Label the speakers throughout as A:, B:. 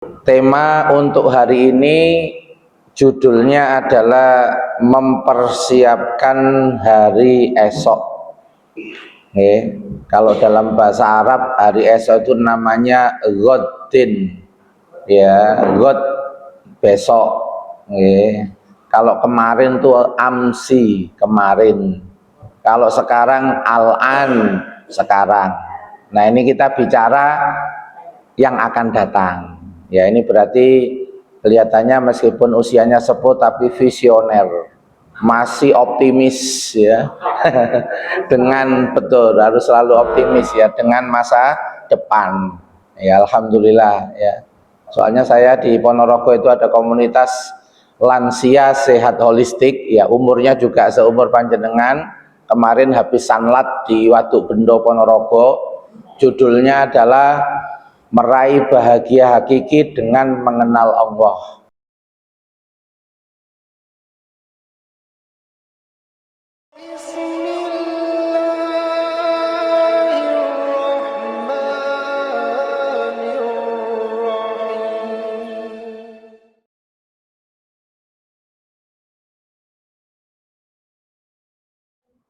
A: Tema untuk hari ini judulnya adalah mempersiapkan hari esok. Kalau dalam bahasa Arab hari esok itu namanya Ghodin, ya, Ghod besok. Kalau kemarin tuh amsi, kemarin. Kalau sekarang al-an, sekarang. Nah, ini kita bicara yang akan datang. Ya, ini berarti kelihatannya meskipun usianya sepuh tapi visioner, masih optimis ya. Dengan betul harus selalu optimis ya dengan masa depan. Ya, alhamdulillah ya. Soalnya saya di Ponorogo itu ada komunitas lansia sehat holistik ya, umurnya juga seumur panjenengan. Kemarin habis sanlat di Waduk Bendo Ponorogo. Judulnya adalah meraih bahagia hakiki dengan mengenal Allah.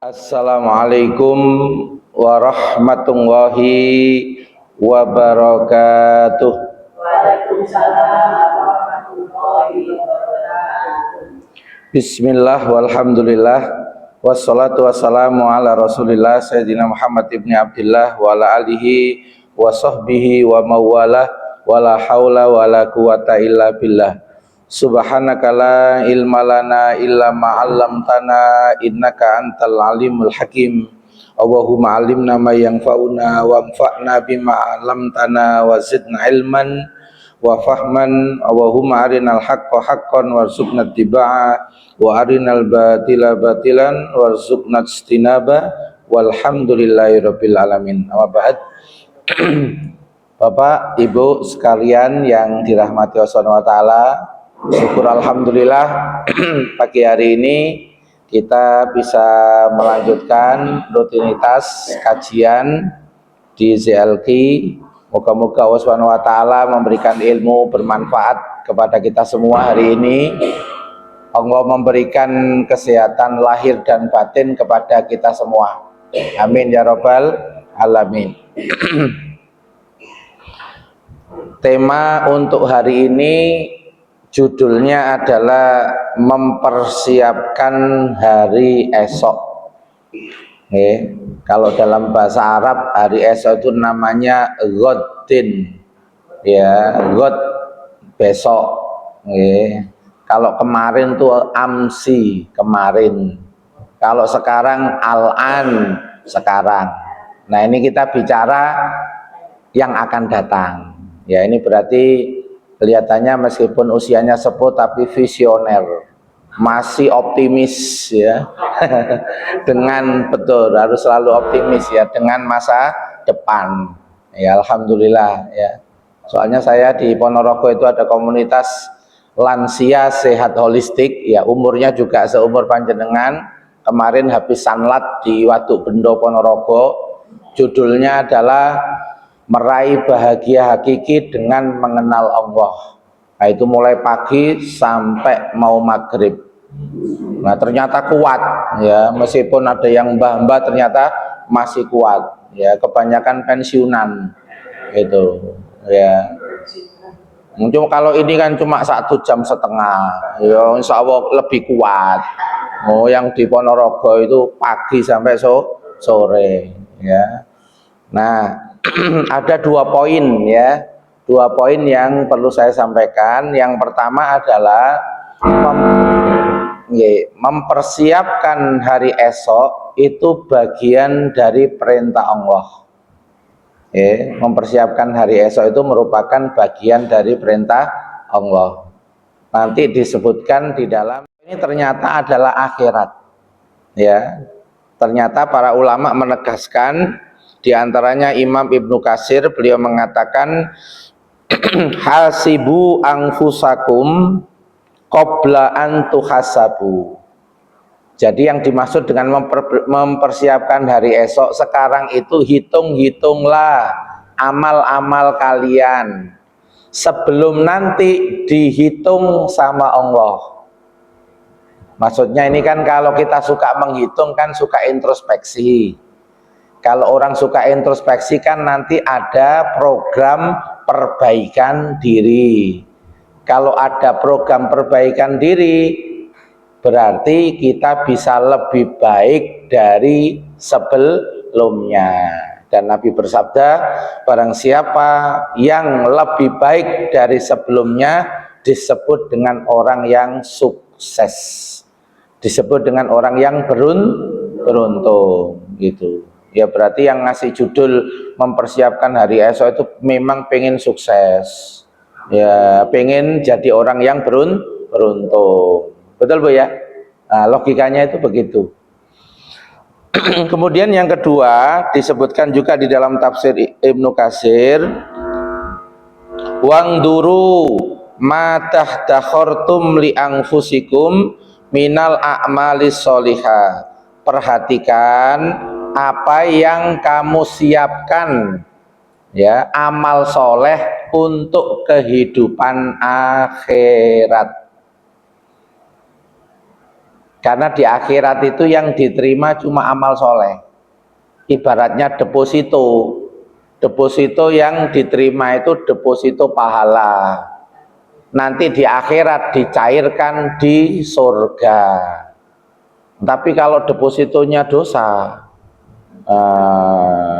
A: Assalamualaikum warahmatullahi wabarakatuh. Waalaikumsalam warahmatullahi wabarakatuh. Bismillah walhamdulillah wassalatu wassalamu ala rasulillah sayyidina Muhammad ibni Abdillah wa ala alihi wa sahbihi wa mawalah wa la hawla wa la quwata illa billah. Subhanaka la ilma lana illa ma 'allamtana innaka antal alimul hakim. Allahumma 'allimna ma yanfa'una wanfa'na bima 'allamtana wa zidna ilman wa fahman. Allahumma arinal haqqa haqqan warzuqna ittiba'a wa arinal batila batilan warzuqna ijtinaba walhamdulillahi rabbil alamin. Amma ba'd. Bapak, Ibu sekalian yang dirahmati Allah Subhanahu wa taala, syukur alhamdulillah pagi hari ini kita bisa melanjutkan rutinitas kajian di ZLQ. Moga-moga Allah Subhanahu wa taala memberikan ilmu bermanfaat kepada kita semua hari ini. Allah memberikan kesehatan lahir dan batin kepada kita semua. Amin ya rabbal alamin. Tema untuk hari ini judulnya adalah mempersiapkan hari esok. Kalau dalam bahasa Arab hari esok itu namanya Ghodin, ya, Ghod besok. Kalau kemarin tuh amsi, kemarin. Kalau sekarang al-an, sekarang. Nah, ini kita bicara yang akan datang. Ya, ini berarti kelihatannya meskipun usianya sepuh tapi visioner, masih optimis ya. Dengan betul harus selalu optimis ya dengan masa depan. Ya, alhamdulillah ya. Soalnya saya di Ponorogo itu ada komunitas lansia sehat holistik ya, umurnya juga seumur panjenengan. Kemarin habis sanlat di Waduk Bendo Ponorogo. Judulnya adalah meraih bahagia hakiki dengan mengenal Allah. Nah, itu mulai pagi sampai mau maghrib. Nah, ternyata kuat ya, meskipun ada yang mbah-mbah ternyata masih kuat ya, kebanyakan pensiunan itu ya. Mungkin kalau ini kan cuma 1,5 jam ya, insya Allah lebih kuat. Oh, yang di Ponorogo itu pagi sampai sore ya. Nah, ada 2 poin ya, 2 poin yang perlu saya sampaikan. Yang pertama adalah mempersiapkan hari esok itu bagian dari perintah Allah. Mempersiapkan hari esok itu merupakan bagian dari perintah Allah. Nanti disebutkan di dalam ini ternyata adalah akhirat. Ya, ternyata para ulama menegaskan. Di antaranya Imam Ibnu Katsir, beliau mengatakan hasibu anfusakum qabla an tuhasabu. Jadi yang dimaksud dengan mempersiapkan hari esok sekarang itu hitung-hitunglah amal-amal kalian sebelum nanti dihitung sama Allah. Maksudnya ini kan kalau kita suka menghitung kan suka introspeksi. Kalau orang suka introspeksi kan nanti ada program perbaikan diri. Kalau ada program perbaikan diri, berarti kita bisa lebih baik dari sebelumnya. Dan Nabi bersabda, barang siapa yang lebih baik dari sebelumnya disebut dengan orang yang sukses, disebut dengan orang yang beruntung gitu. Ya berarti yang ngasih judul mempersiapkan hari esok itu memang pengen sukses, ya pengen jadi orang yang beruntung, betul Bu ya? Nah, logikanya itu begitu. Kemudian yang kedua disebutkan juga di dalam tafsir Ibnu Katsir, wangduru ma tahdakhartum li anfusikum minal a'malis sholihah. Perhatikan apa yang kamu siapkan, ya, amal soleh untuk kehidupan akhirat. Karena di akhirat itu yang diterima cuma amal soleh. Ibaratnya deposito. Deposito yang diterima itu deposito pahala. Nanti di akhirat dicairkan di surga. Tapi kalau depositonya dosa,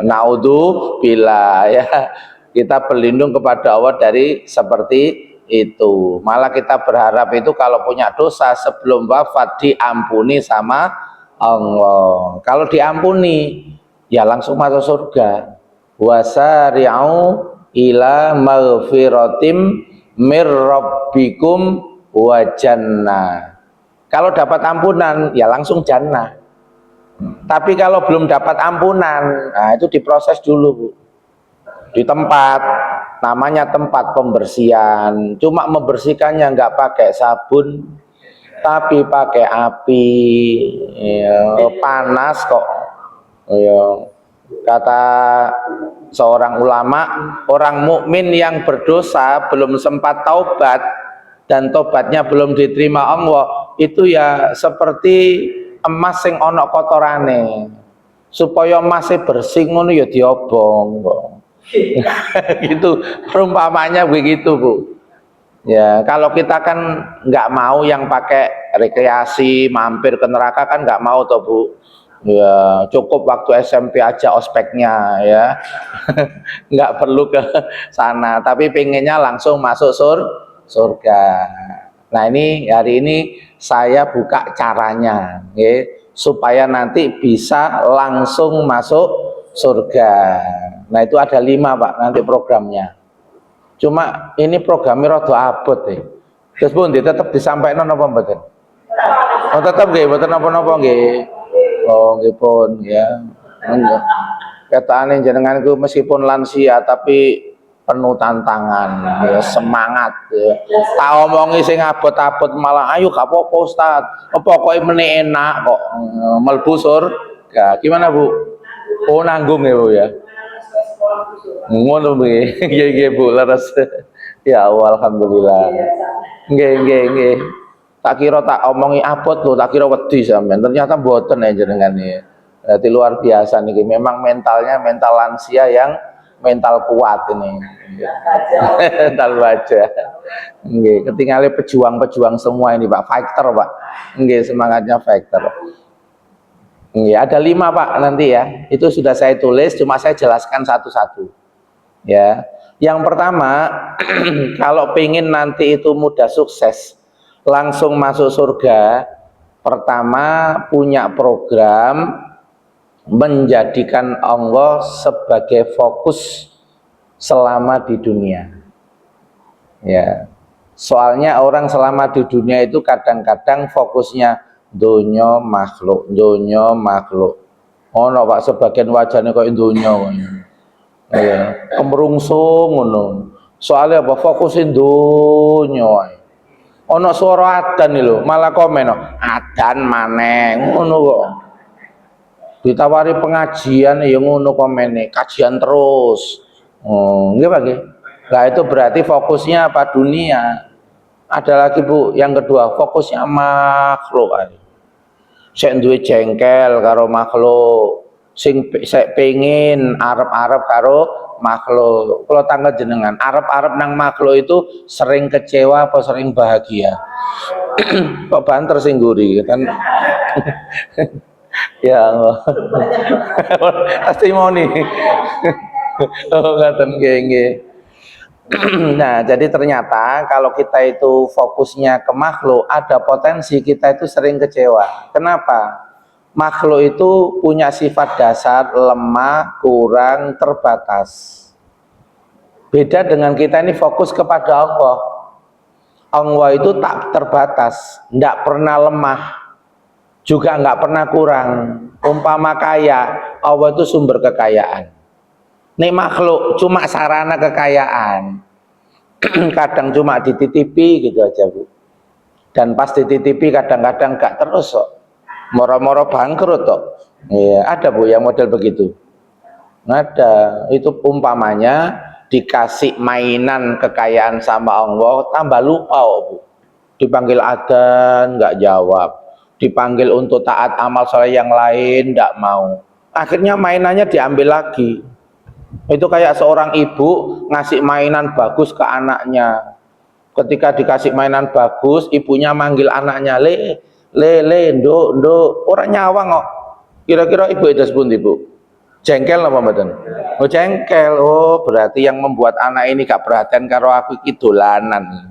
A: naudzubillah, ya, kita berlindung kepada Allah dari seperti itu. Malah kita berharap itu kalau punya dosa sebelum wafat diampuni sama Allah. Kalau diampuni ya langsung masuk surga. Wasari'u ila maghfiratim mir rabbikum wa jannah. Kalau dapat ampunan ya langsung jannah. Tapi kalau belum dapat ampunan, nah itu diproses dulu Bu. Di tempat, namanya tempat pembersihan. Cuma membersihkannya nggak pakai sabun, tapi pakai api, ya, panas kok. Ya. Kata seorang ulama, orang mukmin yang berdosa belum sempat taubat dan tobatnya belum diterima Allah, itu ya seperti emas sing ono kotorane. Supaya emasnya bersih ngono ya diobong kok. Gitu perumpamanya begitu Bu. Ya kalau kita kan nggak mau yang pakai rekreasi mampir ke neraka kan nggak mau toh Bu. Ya cukup waktu SMP aja ospeknya ya. Nggak perlu ke sana, tapi pengennya langsung masuk surga. Nah ini hari ini saya buka caranya, ya, supaya nanti bisa langsung masuk surga. Nah itu ada 5 Pak nanti programnya. Cuma ini programnya rada abot deh. Terus pun tetap disampaikan apa mboten? Oh tetap nggih, mboten napa-napa nggih. Oh nggih pun ya. Ketane jenengan itu meskipun lansia tapi penuh tantangan, ya, semangat ya. Tak omongi sing abot-abot malah ayo gak apa-apa Ustaz. Pokoke meneh enak kok mlebu surga. Gimana Bu? Oh nanggung ya Bu ya. Ngono nggih. Nggih Bu leres. Ya Allah alhamdulillah. Nggih. Tak kira tak omongi abot lho, tak kira wedi sampean. Ternyata mboten ya jenengan iki. Berarti luar biasa nih. Memang mentalnya mental lansia yang mental kuat ini. Mental baja. Nggih, ketinggalan pejuang-pejuang semua ini Pak, fighter Pak. Nggih, semangatnya fighter. Nggih, ada 5 Pak nanti ya. Itu sudah saya tulis, cuma saya jelaskan satu-satu. Ya. Yang pertama, kalau pengen nanti itu mudah sukses, langsung masuk surga, pertama punya program menjadikan Allah sebagai fokus selama di dunia. Ya. Soalnya orang selama di dunia itu kadang-kadang fokusnya dunya makhluk. Ono Pak sebagian wajahnya kok dunya. Ya, kemerungsung ngono. Soalnya apa fokusin dunya. Ono suara adzan lho, malah komen adzan maneh ngono kok. Ditawari pengajian ya ngono komene, kajian terus. Oh, nggih Pak nggih. Nah itu berarti fokusnya apa? Dunia. Ada lagi Bu, yang kedua fokusnya makhluk. Sing duwe jengkel karo makhluk, sing sek pengin arep-arep karo makhluk. Kalau tangga jenengan arep-arep nang makhluk itu sering kecewa apa sering bahagia? Kok banter sing guri kan? Ya Allah. Testimoni. Oh ngaten nggih. Nah, jadi ternyata kalau kita itu fokusnya ke makhluk, ada potensi kita itu sering kecewa. Kenapa? Makhluk itu punya sifat dasar lemah, kurang, terbatas. Beda dengan kita ini fokus kepada Allah. Allah itu tak terbatas, tidak pernah lemah, juga nggak pernah kurang. Umpama kaya, Allah itu sumber kekayaan. Nih makhluk cuma sarana kekayaan. Kadang cuma dititipi gitu aja Bu. Dan pas dititipi kadang-kadang gak terus kok. Moro-moro bangkrut kok. Iya, ada Bu yang model begitu. Ada. Itu umpamanya dikasih mainan kekayaan sama Allah, tambah lupa Bu. Dipanggil adzan nggak jawab. Dipanggil untuk taat amal soleh yang lain nggak mau. Akhirnya mainannya diambil lagi. Itu kayak seorang ibu ngasih mainan bagus ke anaknya. Ketika dikasih mainan bagus, ibunya manggil anaknya, nduk, orang nyawang kok. Kira-kira ibu itu sepundi Bu? Jengkel apa mboten? Oh jengkel. Oh berarti yang membuat anak ini gak perhatian karo aku iki dolanan.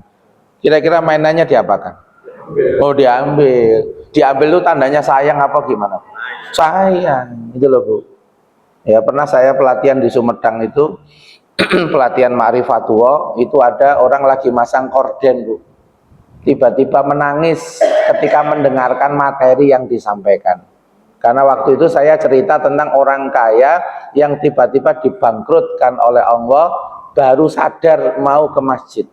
A: Kira-kira mainannya diapakan? Oh diambil. Diambil itu tandanya sayang apa gimana? Sayang. Itu loh Bu. Ya pernah saya pelatihan di Sumedang itu pelatihan Ma'rifatullah, itu ada orang lagi masang korden Bu, tiba-tiba menangis ketika mendengarkan materi yang disampaikan. Karena waktu itu saya cerita tentang orang kaya yang tiba-tiba dibangkrutkan oleh Allah, baru sadar mau ke masjid,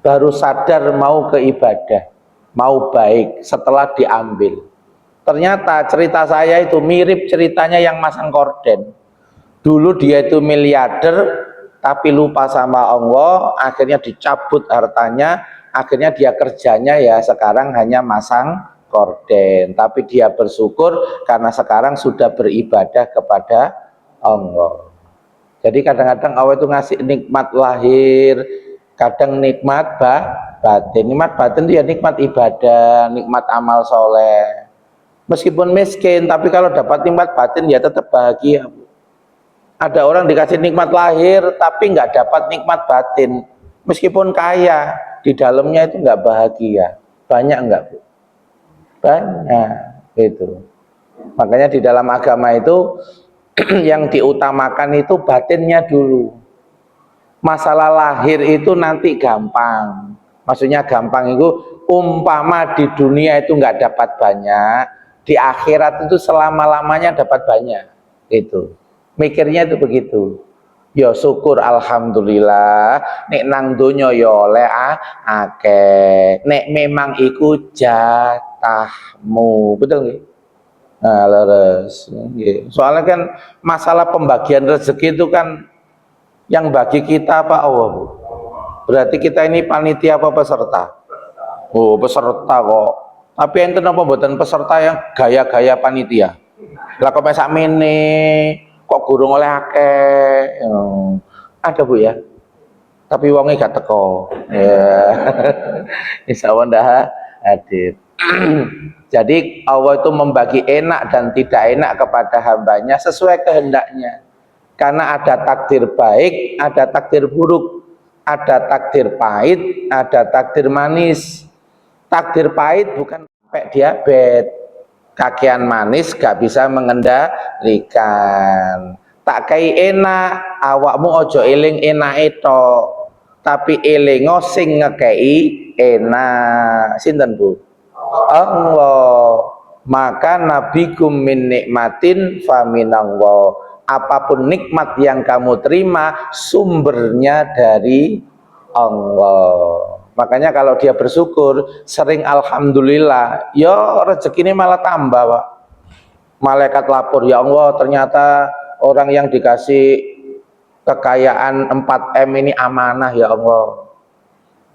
A: baru sadar mau ke ibadah, mau baik setelah diambil. Ternyata cerita saya itu mirip ceritanya yang masang korden. Dulu dia itu miliarder, tapi lupa sama Allah, akhirnya dicabut hartanya, akhirnya dia kerjanya ya sekarang hanya masang korden. Tapi dia bersyukur karena sekarang sudah beribadah kepada Allah. Jadi kadang-kadang Allah itu ngasih nikmat lahir, kadang nikmat batin. Nikmat batin itu ya nikmat ibadah, nikmat amal soleh. Meskipun miskin, tapi kalau dapat nikmat batin ya tetap bahagia. Ada orang dikasih nikmat lahir, tapi nggak dapat nikmat batin. Meskipun kaya, di dalamnya itu nggak bahagia. Banyak nggak Bu? Banyak. Itu. Makanya di dalam agama itu yang diutamakan itu batinnya dulu. Masalah lahir itu nanti gampang. Maksudnya gampang itu umpama di dunia itu nggak dapat banyak, di akhirat itu selama-lamanya dapat banyak. Itu mikirnya itu begitu. Ya syukur alhamdulillah nek nang donya ya oleh akeh, nek memang iku jatahmu, betul nggih? Nah leres nggih. Soalnya kan masalah pembagian rezeki itu kan yang bagi kita apa Allah Bu? Berarti kita ini panitia apa peserta? Oh peserta kok. Tapi enten apa mboten peserta yang gaya-gaya panitia? Lah kok sak mene kok gurung oleh akeh. Ada Bu ya. Tapi wonge gak teko. Ya. Insyaallah ndak hadir. Jadi Allah itu membagi enak dan tidak enak kepada hambanya sesuai kehendaknya. Karena ada takdir baik, ada takdir buruk, ada takdir pahit, ada takdir manis. Takdir pahit bukan sampai diabetes, kakian manis gak bisa mengendalikan. Tak kai enak, awakmu ojo eling enak itu, tapi elingo sing ngekei enak. Sinten Bu? Allah. Maka nabikum min nikmatin faminallah. Apapun nikmat yang kamu terima sumbernya dari Allah. Makanya kalau dia bersyukur sering alhamdulillah, ya rezeki ini malah tambah Pak. Malaikat lapor, ya Allah ternyata orang yang dikasih kekayaan 4M ini amanah ya Allah.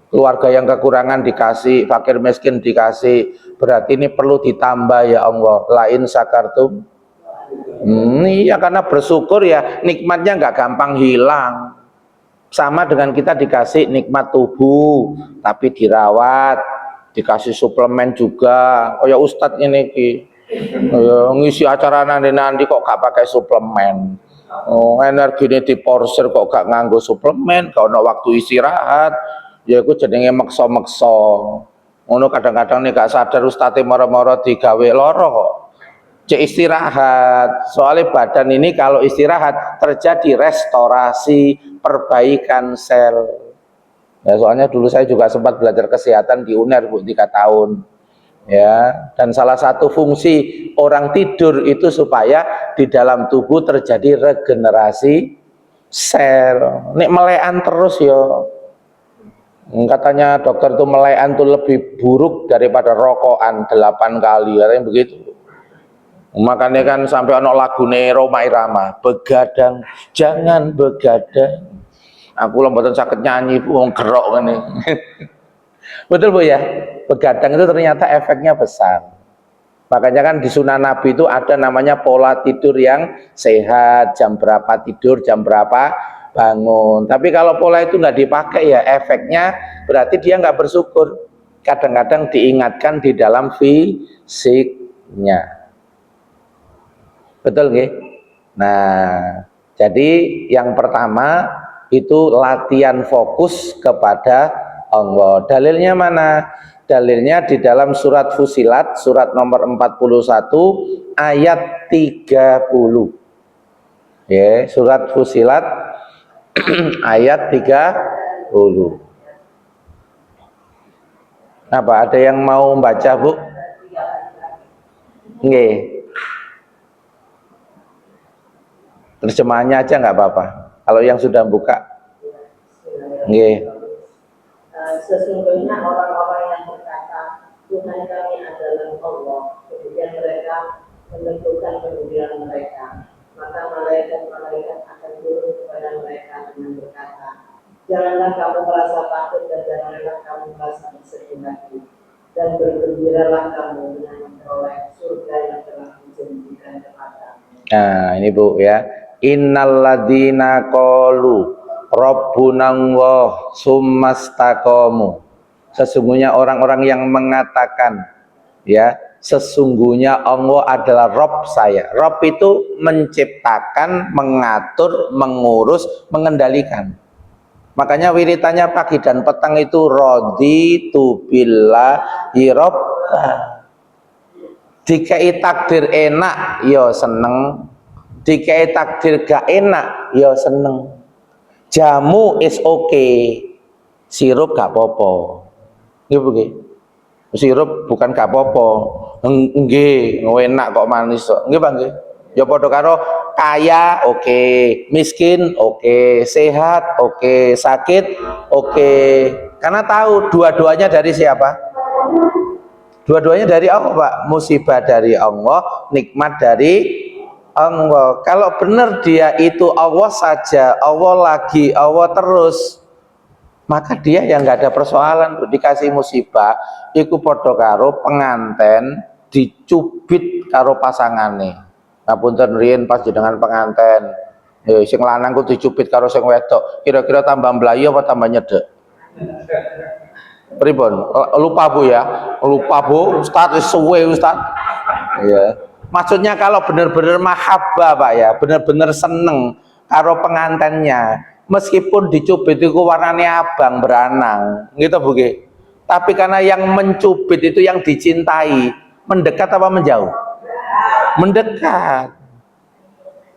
A: Keluarga yang kekurangan dikasih, fakir miskin dikasih, berarti ini perlu ditambah ya Allah. Lain sakartum. Iya, karena bersyukur ya nikmatnya nggak gampang hilang. Sama dengan kita dikasih nikmat tubuh, tapi dirawat, dikasih suplemen juga. Oh ya Ustadz ini ngisi acara nanti kok gak pakai suplemen. Oh, energi ini diporsir kok gak nganggo suplemen, gak ada waktu istirahat. Ya aku jenenge meksa-meksa. Ngono kadang-kadang nih gak sadar Ustadz moro-moro digawe loro kok. Cek istirahat. Soalnya badan ini kalau istirahat terjadi restorasi, perbaikan sel. Ya, soalnya dulu saya juga sempat belajar kesehatan di UNER Bu 3 tahun. Ya, dan salah satu fungsi orang tidur itu supaya di dalam tubuh terjadi regenerasi sel. Nek melekan terus ya. Katanya dokter itu melekan itu lebih buruk daripada rokokan 8 kali, katanya begitu. Makanya kan sampai ono lagune Rhoma Irama, begadang jangan begadang. Aku lombotan sakit nyanyi wong gerok ini. Betul Bu ya, begadang itu ternyata efeknya besar. Makanya kan di sunnah Nabi itu ada namanya pola tidur yang sehat, jam berapa tidur, jam berapa bangun. Tapi kalau pola itu nggak dipakai ya efeknya berarti dia nggak bersyukur. Kadang-kadang diingatkan di dalam fisiknya. Betul nggih? Nah, jadi yang pertama itu latihan fokus kepada Allah. Dalilnya mana? Dalilnya di dalam surat Fusilat, surat nomor 41 ayat 30. Ya, surat Fusilat ayat 30. Apa ada yang mau baca, Bu? Nggih. Terjemahannya aja nggak apa-apa. Kalau yang sudah buka, nggih.
B: Sesungguhnya orang-orang yang berkata Tuhan kami adalah Allah, kemudian mereka menentukan kemudian mereka, maka malaikat-malaikat akan turun kepada mereka dengan berkata, janganlah kamu merasa takut dan janganlah kamu merasa bersedih lagi, dan bergembiralah kamu dengan memperoleh surga yang telah dijanjikan kepadamu.
A: Nah ini Bu ya, innalladzina qalu rabbunallah summastaqamu, sesungguhnya orang-orang yang mengatakan ya sesungguhnya Allah adalah Rob saya. Rob itu menciptakan, mengatur, mengurus, mengendalikan. Makanya wiritannya pagi dan petang itu raditu billahi robba. Dikai takdir enak ya seneng, dikai takdir gak enak ya seneng. Jamu is okay, sirup gak popo. Nggih nggih. Sirup bukan gak popo. Nggih, enak kok manis kok. Nggih Bang nggih. Ya padha karo kaya oke, miskin oke, sehat oke, sakit oke. Karena tahu dua-duanya dari siapa? Dua-duanya dari Allah Pak. Musibah dari Allah, nikmat dari Allah. Kalau benar dia itu Allah saja, Allah lagi, Allah terus, maka dia yang nggak ada persoalan. Dikasih musibah iku padha karo penganten dicubit karo pasangane. Ngapunten riyen pas jenengan penganten sing lanang ku dicubit karo sing wedok, kira-kira tambah mlayu apa tambah nyedek? Pripun? Lupa Bu ya, lupa Bu. Ustaz suwe Ustaz. Ya. Maksudnya kalau benar-benar mahabbah Pak ya, benar-benar seneng karo pengantennya, meskipun dicubit itu warnanya abang beranang, gitu Bu. Tapi karena yang mencubit itu yang dicintai, mendekat apa menjauh? Mendekat.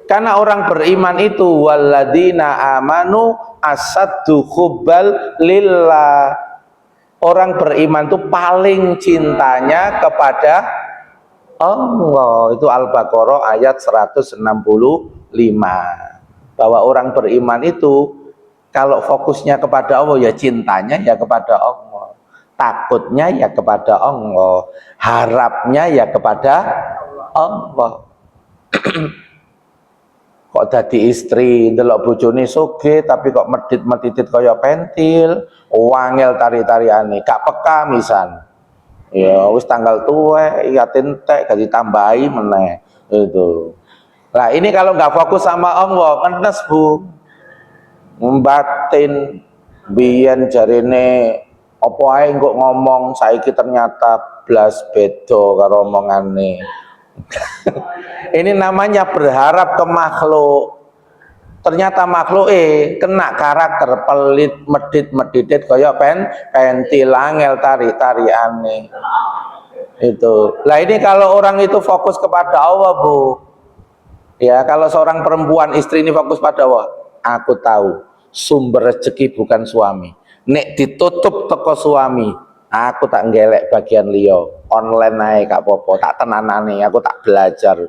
A: Karena orang beriman itu walladzina amanu asaddu hubbal lillah. Orang beriman itu paling cintanya kepada Allah. Itu Al-Baqarah ayat 165. Bahwa orang beriman itu kalau fokusnya kepada Allah ya cintanya ya kepada Allah, takutnya ya kepada Allah, harapnya ya kepada Allah. kok dadi istri ndelok bojone sugih tapi kok medit-meditit kaya pentil, wangel tari-tariane, gak peka misan. Ya wis tanggal tuwek, ya entek gak ditambahi meneh. Itu. Nah, ini kalau nggak fokus sama Allah, ngenes Bu. Batin biyen jarine apa ae kok ngomong saiki ternyata blas beda karo omongane. Ini namanya berharap ke makhluk. Ternyata makhluk kena karakter pelit, medit kaya pentil angel tari-tariane. Itu. Lah ini kalau orang itu fokus kepada Allah, Bu. Ya, kalau seorang perempuan istri ini fokus pada Allah, aku tahu sumber rezeki bukan suami. Nek ditutup toko suami, aku tak ngelek bagian liyo. Online naik gak apa-apa, tak tenanane, aku tak belajar.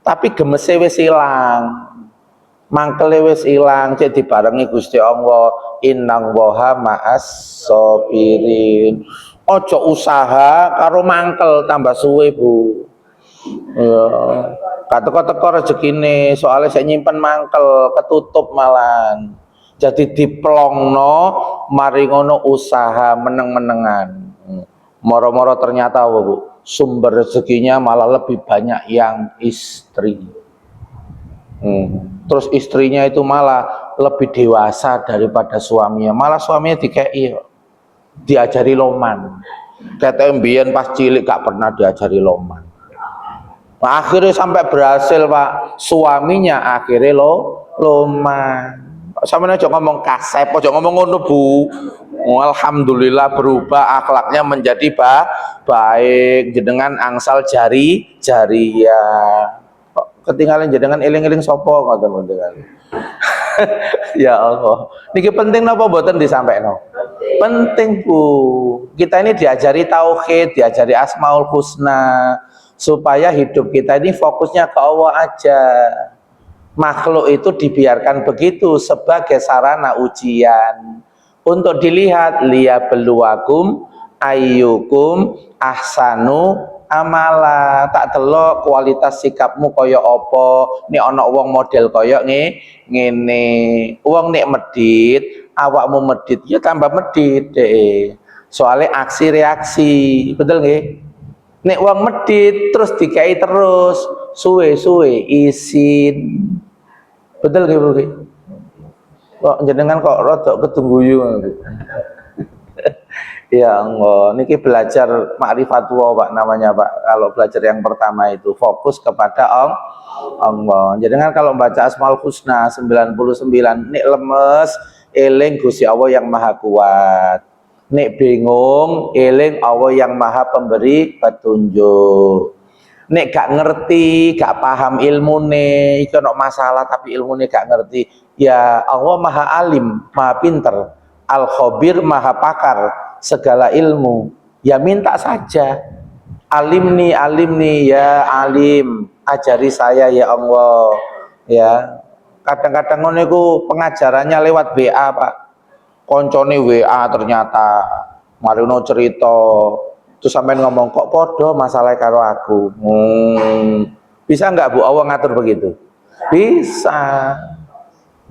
A: Tapi gemese wis ilang. Mangkele wis ilang, cek dibarengi Gusti Allah, innang waha ma'as sabirin. Ojo usaha karo mangkel tambah suwe, Bu. Ya, teko-teko rezekine, soalnya saya nyimpen mangkel, ketutup malan. Jadi diplongno, mari ngono usaha meneng-menengan. Moro-moro ternyata Bu, sumber rezekinya malah lebih banyak yang istri. Terus istrinya itu malah lebih dewasa daripada suaminya. Malah suaminya dikei diajari loman. Kata mbiyen pas cilik gak pernah diajari loman. Nah, akhirnya sampai berhasil Pak, suaminya akhirnya loman. Sampeyan aja ngomong kasep, aja ngomong ngono Bu. Alhamdulillah berubah akhlaknya menjadi baik, jenengan angsal jariyah. Ketinggalan jenengan eling-eling sapa ngoten jenengan. Ya Allah. Niki penting napa mboten disampaikno? Penting Bu. Kita ini diajari tauhid, diajari Asmaul Husna supaya hidup kita ini fokusnya ke Allah aja. Makhluk itu dibiarkan begitu sebagai sarana ujian untuk dilihat liyabluwakum ayyukum ahsanu amala. Tak delok kualitas sikapmu kaya apa. Nek ana wong model kaya ngene, wong nek medit, awakmu medit ya tambah medit deh. Soalnya aksi reaksi, betul nggih? Nek wong medit terus dikai terus, suwe-suwe isin. Betul nggih, Bu? Kok jenengan kok rodok ketungguyu. Ya Allah, niki belajar ma'rifatullah Pak namanya Pak. Kalau belajar yang pertama itu fokus kepada Allah. Jenengan kalau baca Asmaul Husna 99, nek lemes eling Gusti Allah yang Maha Kuat. Nek bingung eling Allah yang Maha Pemberi petunjuk. Nek gak ngerti, gak paham ilmune, iki ono masalah tapi ilmune gak ngerti, ya Allah Maha Alim, Maha Pinter, Al-Khabir, Maha Pakar segala ilmu. Ya minta saja. Alimni ya alim, ajari saya ya Allah. Ya. Kadang-kadang ngono iku pengajarannya lewat WA, Pak. Koncone WA ternyata marino cerita terus sampai ngomong kok podo masalah karo aku. Bisa nggak Bu Allah ngatur begitu? Bisa.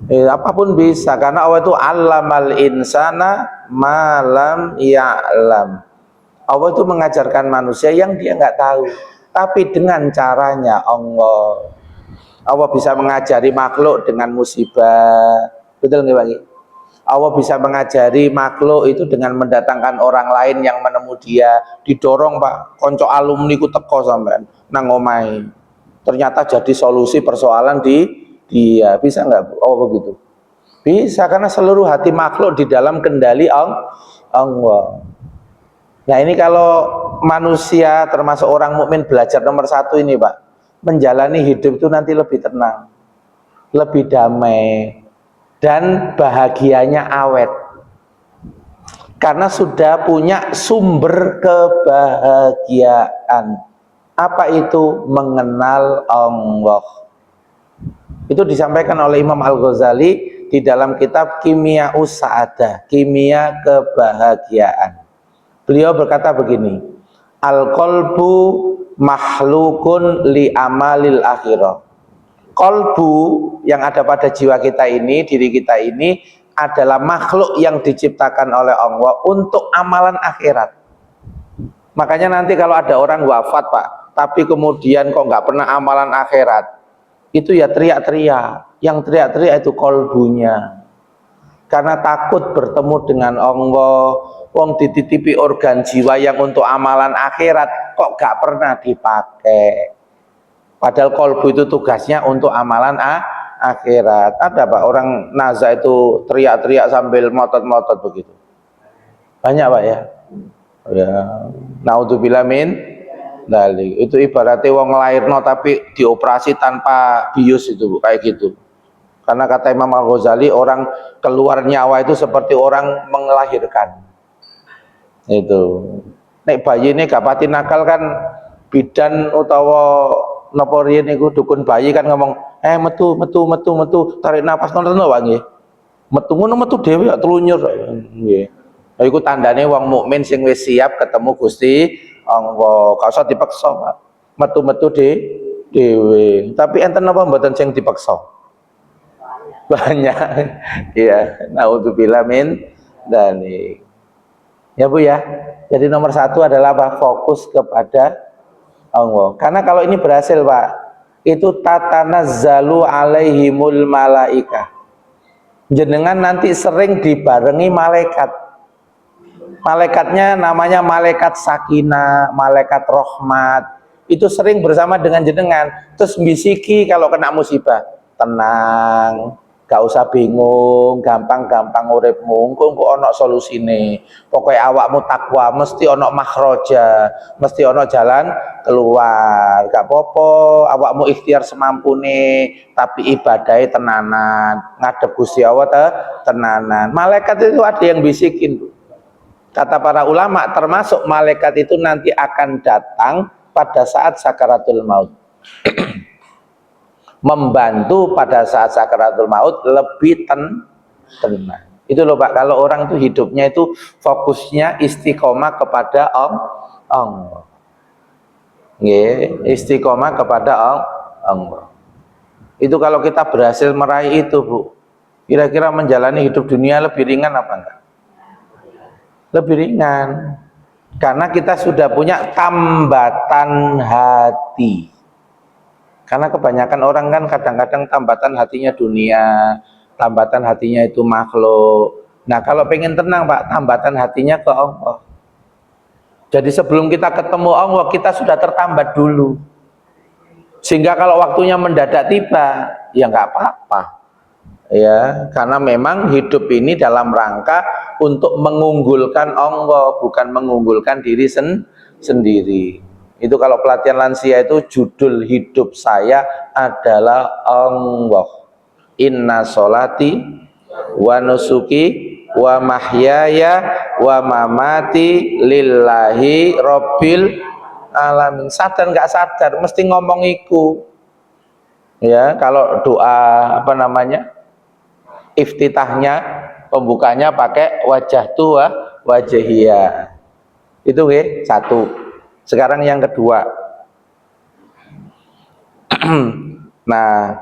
A: Apapun bisa karena Allah itu allamal insana malam ya'lam. Allah itu mengajarkan manusia yang dia nggak tahu, tapi dengan caranya Allah. Allah bisa mengajari makhluk dengan musibah, betul nggak Pak? Allah bisa mengajari makhluk itu dengan mendatangkan orang lain yang menemu dia, didorong Pak, konco alumni ku teko sampean nang omahe. Ternyata jadi solusi persoalan di dia. Bisa nggak Allah begitu? Bisa, karena seluruh hati makhluk di dalam kendali Allah. Nah ini kalau manusia termasuk orang mukmin belajar nomor satu ini Pak, menjalani hidup itu nanti lebih tenang, lebih damai, dan bahagianya awet karena sudah punya sumber kebahagiaan. Apa itu? Mengenal Allah. Itu disampaikan oleh Imam Al-Ghazali di dalam kitab Kimia Sa'adah, kimia kebahagiaan. Beliau berkata begini, al-qalbu makhlukun li amalil akhirah Kolbu yang ada pada jiwa kita ini, diri kita ini adalah makhluk yang diciptakan oleh Allah untuk amalan akhirat. Makanya nanti kalau ada orang wafat Pak, tapi kemudian kok nggak pernah amalan akhirat, itu ya teriak-teriak. Yang teriak-teriak itu kolbunya. Karena takut bertemu dengan Allah. Wong dititipi organ jiwa yang untuk amalan akhirat, kok nggak pernah dipakai. Padahal kolbu itu tugasnya untuk amalan akhirat. Ada Pak orang nazar itu teriak-teriak sambil motot-motot begitu. Banyak Pak ya. Ya, naudzubillah min dzalik. Itu ibaratnya wong nglairno tapi dioperasi tanpa bius itu Bu, kayak gitu. Karena kata Imam Al-Ghazali orang keluar nyawa itu seperti orang melahirkan. Itu. Nek bayi ini gak pati nakal kan bidan utawa napa riyen niku dukun bayi kan ngomong, metu metu metu metu, tarik napas ngono wae nggih. Metu ngono metu dhewe kok tlunyur nggih. Lha iku tandane wong mukmin sing wis siap ketemu Gusti Allah. Gak usah dipaksa, Pak. Metu-metu dhewe. Tapi enten apa mboten sing dipaksa? Banyak. Iya, naudzubillah min dzalik. Ya Bu ya. Jadi nomor satu adalah apa? Fokus kepada Allah. Karena kalau ini berhasil Pak, itu tatanazzalu alaihimul malaikah. Jenengan nanti sering dibarengi malaikat. Malaikatnya namanya malaikat sakinah, malaikat rahmat. Itu sering bersama dengan jenengan. Terus bisiki kalau kena musibah, tenang, gak usah bingung, gampang-gampang uripmu, engko ono solusine. Pokoknya awakmu takwa, mesti ono makhroja, mesti ono jalan keluar. Gak popo, awakmu ikhtiar semampune, tapi ibadahnya tenanan, ngadep Gusti Allah tenanan. Malaikat itu ada yang bisikin, Bu. Kata para ulama, termasuk malaikat itu nanti akan datang pada saat sakaratul maut. Membantu pada saat sakaratul maut lebih tenang. Itu loh Pak, kalau orang itu hidupnya itu fokusnya istiqomah kepada Allah. Istiqomah kepada Allah. Itu kalau kita berhasil meraih itu Bu, kira-kira menjalani hidup dunia lebih ringan apa enggak? Lebih ringan. Karena kita sudah punya tambatan hati. Karena kebanyakan orang kan kadang-kadang tambatan hatinya dunia, tambatan hatinya itu makhluk. Nah kalau pengen tenang Pak, tambatan hatinya ke Allah. Jadi sebelum kita ketemu Allah, kita sudah tertambat dulu. Sehingga kalau waktunya mendadak tiba, ya nggak apa-apa. Ya, karena memang hidup ini dalam rangka untuk mengunggulkan Allah, bukan mengunggulkan diri sendiri. Itu kalau pelatihan lansia itu judul hidup saya adalah Allah. Inna sholati wa nusuki wa mahyaya wa mamati lillahi rabbil alamin. Sadar nggak sadar mesti ngomong iku. Ya, kalau doa apa namanya? Iftitahnya, pembukanya pakai wajah tua wajahia. Itu satu. Sekarang yang kedua. Nah,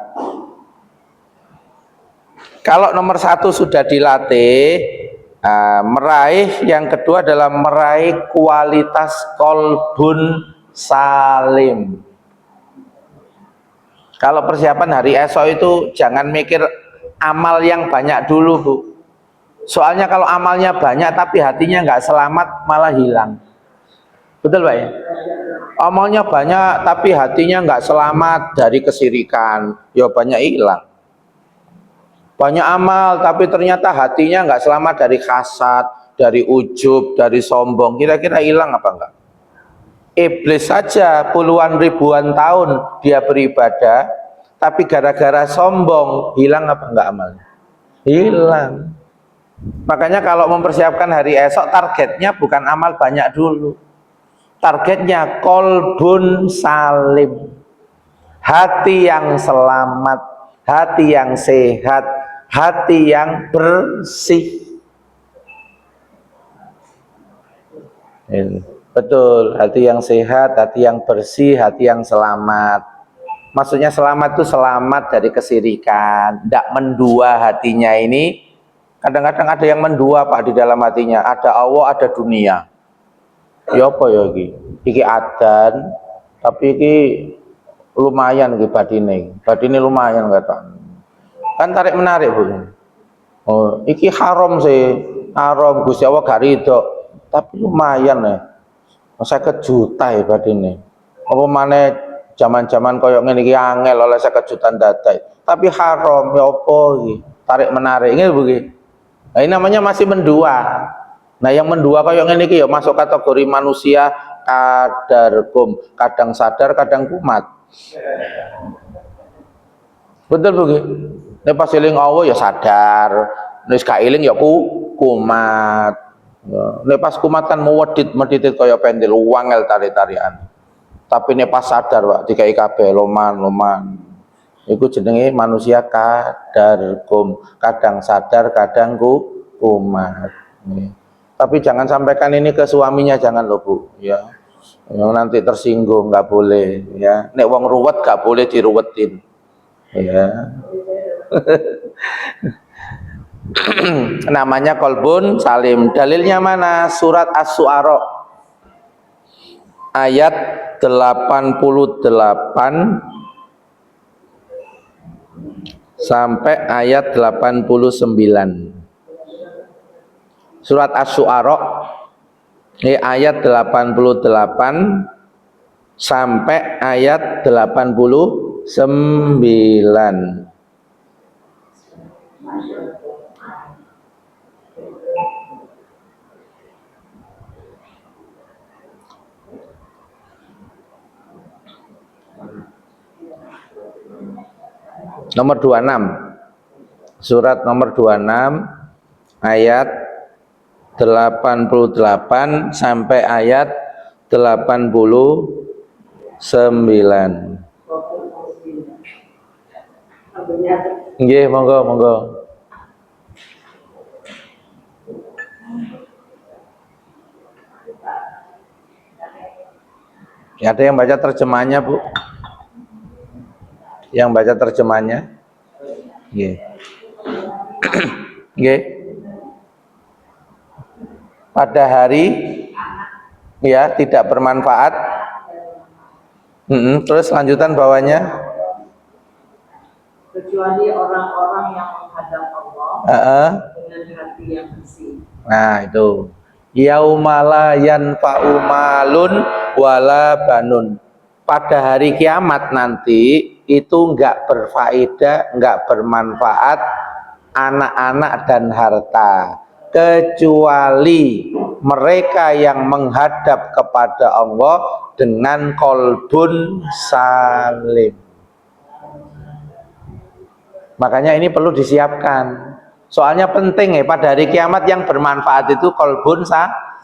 A: kalau nomor satu sudah dilatih, meraih yang kedua adalah meraih kualitas kolbun salim. Kalau persiapan hari esok itu jangan mikir amal yang banyak dulu Bu. Soalnya kalau amalnya banyak tapi hatinya nggak selamat malah hilang. Betul Pak ya? Amalnya banyak tapi hatinya nggak selamat dari kesirikan, ya banyak hilang. Banyak amal tapi ternyata hatinya nggak selamat dari hasad, dari ujub, dari sombong. Kira-kira hilang apa enggak? Iblis saja puluhan ribuan tahun dia beribadah, tapi gara-gara sombong hilang apa enggak amalnya? Hilang. Makanya kalau mempersiapkan hari esok targetnya bukan amal banyak dulu. Targetnya kolbun salim. Hati yang selamat, hati yang sehat, hati yang bersih. Betul, hati yang sehat, hati yang bersih, hati yang selamat. Maksudnya selamat itu selamat dari kesirikan, tidak mendua hatinya ini. Kadang-kadang ada yang mendua Pak di dalam hatinya, ada Allah, ada dunia. Ya apa ya iki? Iki adan, tapi iki lumayan iki badine lumayan kata. Kan tarik menarik Bu. Oh, iki haram sih, haram Gusti Allah gak ridho, tapi lumayan ya. 50 juta ya badine. Apa maneh zaman-zaman koyo ngene iki angel oleh 50 juta datai. Tapi haram ya apa iki? Tarik menarik ngene Bu. Nah, ini namanya masih mendua. Nah, yang mendua kayak ngene iki ya masuk kategori manusia kadarkum, kadang sadar, kadang kumat. Betul Bu. Nek pas eling Allah ya sadar, nek gak eling ya kumat. Ya, nek pas kumat kan medit kaya pendil wangel tari-tarian. Tapi nek pas sadar Pak dikai kabeh loman. Iku jenenge manusia kadarkum, kadang sadar, kadang kumat. Tapi jangan sampaikan ini ke suaminya, jangan loh Bu, ya. Nanti tersinggung, nggak boleh, ya. Nek wong ruwet nggak boleh diruwetin, ya. Namanya kolbun salim. Dalilnya mana? Surat Asy-Syu'ara ayat 88 sampai ayat 89. Surat Asy-Syu'ara ayat 88 sampai ayat 89. Nomor 26. Surat nomor 26 ayat 88 sampai ayat 89. Nggih, monggo. Ya, ada yang baca terjemahnya, Bu? Yang baca terjemahnya? Nggih. Nggih. Pada hari ya tidak bermanfaat. Terus lanjutan bawahnya.
B: Kecuali orang-orang yang menghadap Allah dengan hati yang bersih.
A: Nah itu. Yaumala yanfa'u malun wala banun. Pada hari kiamat nanti itu enggak berfaedah, enggak bermanfaat anak-anak dan harta, kecuali mereka yang menghadap kepada Allah dengan kolbun salim. Makanya ini perlu disiapkan. Soalnya penting ya, pada hari kiamat yang bermanfaat itu kolbun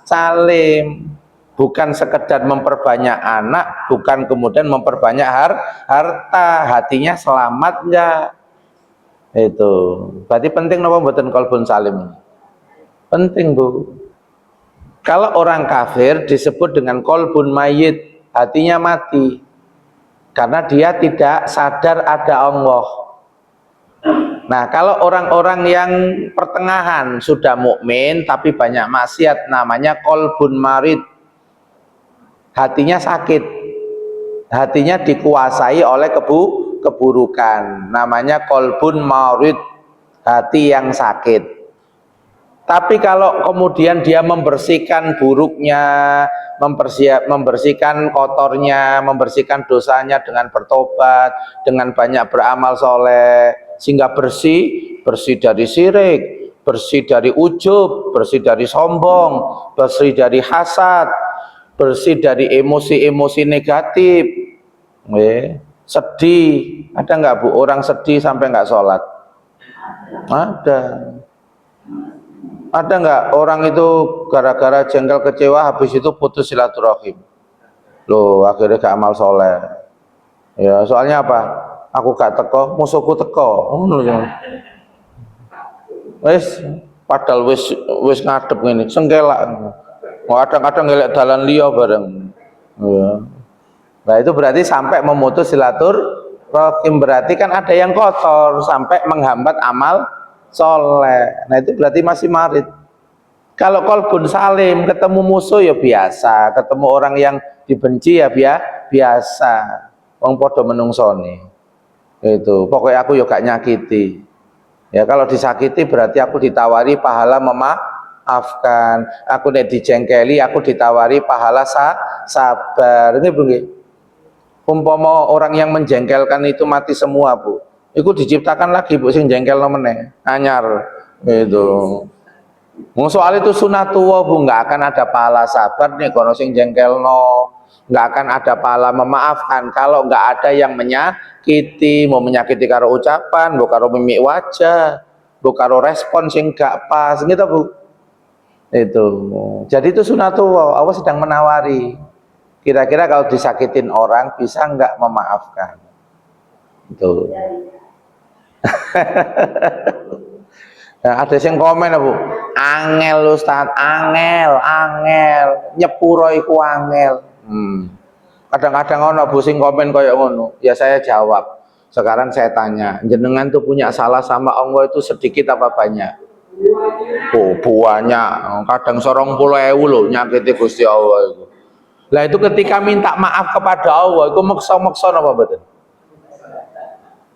A: salim. Bukan sekedar memperbanyak anak, bukan kemudian memperbanyak harta, hatinya selamat enggak. Itu. Berarti penting napa mboten kolbun salim? Penting, Bu. Kalau orang kafir disebut dengan kolbun mayit, hatinya mati. Karena dia tidak sadar ada Allah. Nah, kalau orang-orang yang pertengahan sudah mukmin tapi banyak maksiat, namanya kolbun marid. Hatinya sakit, hatinya dikuasai oleh keburukan, namanya kolbun marid, hati yang sakit. Tapi kalau kemudian dia membersihkan buruknya, membersihkan kotornya, membersihkan dosanya dengan bertobat, dengan banyak beramal soleh, sehingga bersih dari syirik, bersih dari ujub, bersih dari sombong, bersih dari hasad, bersih dari emosi-emosi negatif, sedih. Ada nggak Bu orang sedih sampai nggak sholat? Ada nggak orang itu gara-gara jengkel kecewa habis itu putus silaturahim? Loh, akhirnya gak amal soleh. Ya soalnya apa? Aku gak teko, musuhku teko. Padahal wis ngadep ini, sengkelak. Kadang-kadang ngelek dalan liya bareng. Ya. Nah itu berarti sampai memutus Rohim berarti kan ada yang kotor sampai menghambat amal soleh. Nah itu berarti masih marid. Kalau kolbun salim, ketemu musuh ya biasa, ketemu orang yang dibenci ya biasa. Wong podo menungsoni. Itu pokoknya aku ya gak nyakiti. Ya kalau disakiti berarti aku ditawari pahala memaafkan. Aku nek dijengkeli aku ditawari pahala sabar. Ini begini. Umpama orang yang menjengkelkan itu mati semua, Bu. Itu diciptakan lagi, Bu, sing jengkel meneh. Anyar. Itu. Soal itu sunatullah, Bu, nggak akan ada pahala sabar nih kalau sing jengkelno. Nggak akan ada pahala memaafkan kalau nggak ada yang menyakiti, mau menyakiti karo ucapan, bu karo mimik wajah, bu karo respon sing gak pas, gitu, Bu. Itu. Jadi itu sunatullah, Allah sedang menawari. Kira-kira kalau disakitin orang bisa nggak memaafkan? Itu. Nah, ada yang komen, Bu, angel Ustaz, angel, nyepuro iku angel. Kadang-kadang ono Bu sing komen koyo ngono. Ya saya jawab. Sekarang saya tanya, jenengan tuh punya salah sama Allah itu sedikit apa banyak? Oh, banyak. Kadang 20.000 loh nyakiti Gusti Allah itu. Lah itu ketika minta maaf kepada Allah, itu maksa-maksa apa betul?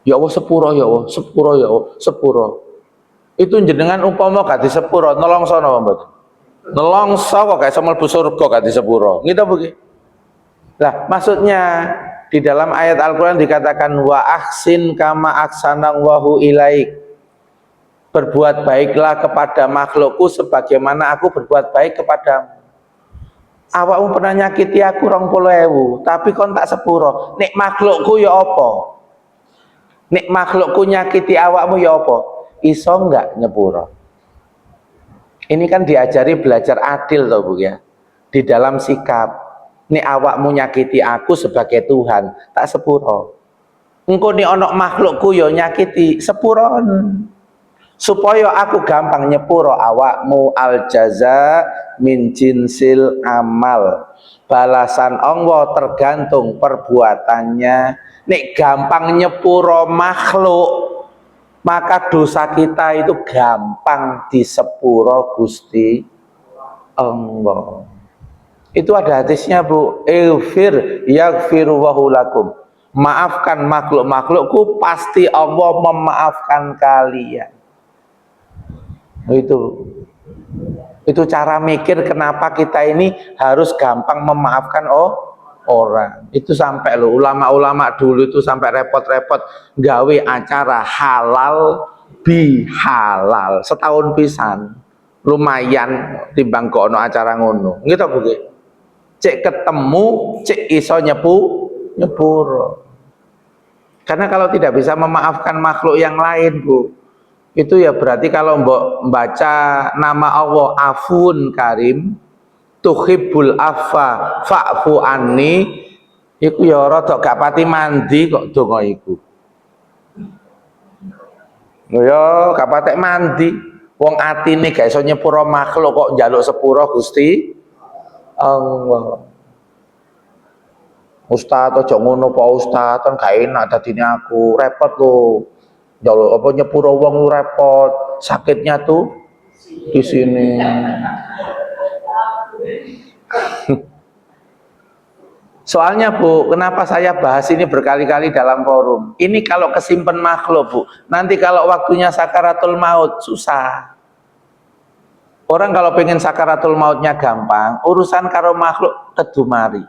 A: Ya Allah sepuro, ya Allah, sepuro, ya Allah, sepuro. Itu jenengan umpama gak di sepuro, nelongso apa betul? Nelongso kok gak mlebu surga gak di sepuro. Gitu begini. Lah maksudnya di dalam ayat Al-Quran dikatakan wa ahsin kama ahsanang wahu ilaik. Berbuat baiklah kepada makhlukku sebagaimana aku berbuat baik kepadamu. Awakmu pernah nyakiti aku 20.000, tapi kon tak sepuro. Nek makhlukku ya apa? Nek makhlukku nyakiti awakmu ya apa? Iso enggak nyepuro? Ini kan diajari belajar adil toh, Bu, ya. Di dalam sikap. Nek awakmu nyakiti aku sebagai Tuhan, tak sepuro. Engko nek ana makhlukku ya nyakiti, sepuron. Supaya aku gampang nyepuro awakmu, al jaza min jinsil amal. Balasan Allah tergantung perbuatannya. Nek gampang nyepuro makhluk, maka dosa kita itu gampang disepuro Gusti Allah. Itu ada hadisnya, Bu. Ighfir yaghfiru lakum. Maafkan makhluk-makhlukku, pasti Allah memaafkan kalian. Itu cara mikir kenapa kita ini harus gampang memaafkan orang. Itu sampai loh ulama-ulama dulu itu sampai repot-repot gawe acara halal bihalal setahun pisan, lumayan timbang kono acara ngono. Gitu begitu. Cek ketemu, cek iso nyepuro. Karena kalau tidak bisa memaafkan makhluk yang lain, Bu, itu ya berarti kalau mbok baca nama Allah Afun Karim, tuhibbul affa fa'fu anni, iku ya rada gak pati mandi kok donga iku. Ya gak patek mandi. Wong atine gak iso nyepuro makhluk kok njaluk sepuro Gusti Allah. Ustaz aja ngono Pak Ustaz, kan gak enak dadine aku, repot lho. Njaluk apa nyepuro wong lu repot, sakitnya tuh di sini. Soalnya, Bu, kenapa saya bahas ini berkali-kali dalam forum? Ini kalau kesimpan makhluk, Bu. Nanti kalau waktunya sakaratul maut susah. Orang kalau pengen sakaratul mautnya gampang, urusan karo makhluk kedumari.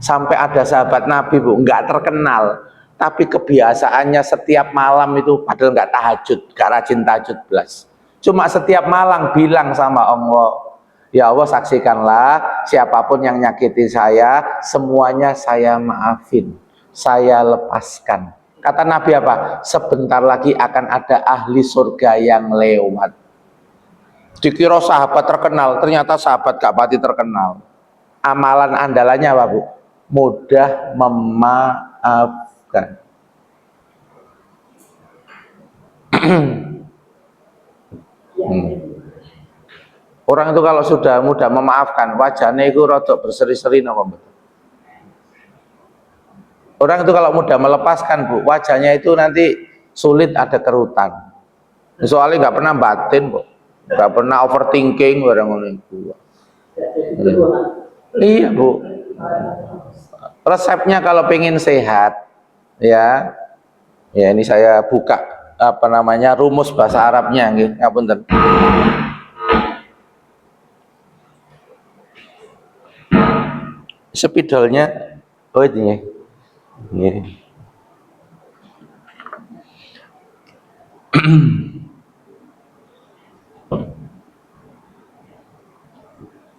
A: Sampai ada sahabat Nabi, Bu, nggak terkenal, tapi kebiasaannya setiap malam itu padahal nggak tahajud, nggak rajin tahajud belas. Cuma setiap malam bilang sama Allah, ya Allah saksikanlah siapapun yang nyakiti saya, semuanya saya maafin, saya lepaskan. Kata Nabi apa? Sebentar lagi akan ada ahli surga yang lewat. Dikira sahabat terkenal, ternyata sahabat gak pati terkenal. Amalan andalannya apa, Bu? Mudah memaafkan. Orang itu kalau sudah mudah memaafkan, wajahnya itu rodok berseri-seri, apa betul? Orang itu kalau mudah melepaskan, Bu, wajahnya itu nanti sulit ada kerutan. Soalnya nggak pernah batin, Bu. Nggak pernah overthinking barang ngono iku. Iya, Bu. Resepnya kalau pengen sehat, ya, ya ini saya buka apa namanya rumus bahasa Arabnya, nggih, ngapunten. Spidolnya, oh ini, nggih.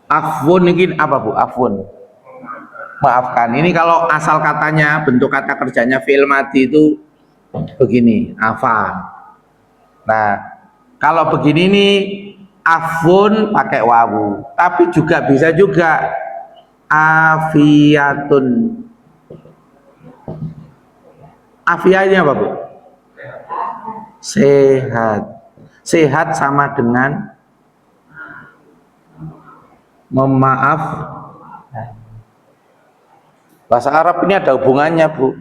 A: Afwun ini apa, Bu? Afwun, maafkan. Ini kalau asal katanya, bentuk kata kerjanya fi'il madhi itu begini, afa. Nah, kalau begini nih afun pakai wawu, tapi juga bisa juga afiyatun. Afiyatnya apa, Bu? Sehat. Sehat sama dengan memaaf. Bahasa Arab ini ada hubungannya, Bu.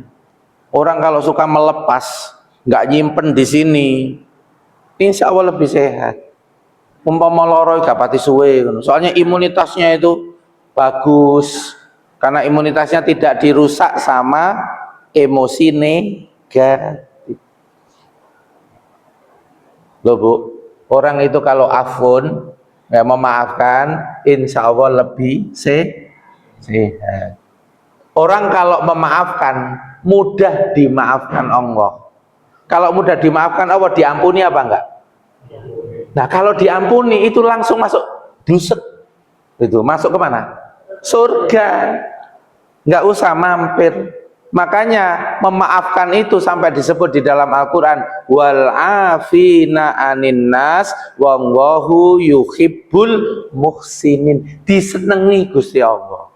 A: Orang kalau suka melepas, nggak nyimpen di sini, insya Allah lebih sehat. Umpama loro gak pati suwe, soalnya imunitasnya itu bagus, karena imunitasnya tidak dirusak sama emosi negatif. Loh, Bu, orang itu kalau afun, ya memaafkan, insya Allah lebih sehat. Orang kalau memaafkan, mudah dimaafkan Allah. Kalau mudah dimaafkan Allah, diampuni apa enggak? Nah, kalau diampuni itu langsung masuk duset. Itu masuk ke mana? Surga. Enggak usah mampir. Makanya memaafkan itu sampai disebut di dalam Al-Qur'an, wal afina anin nas wallahu yuhibbul muhsinin. Disenengi Gusti Allah.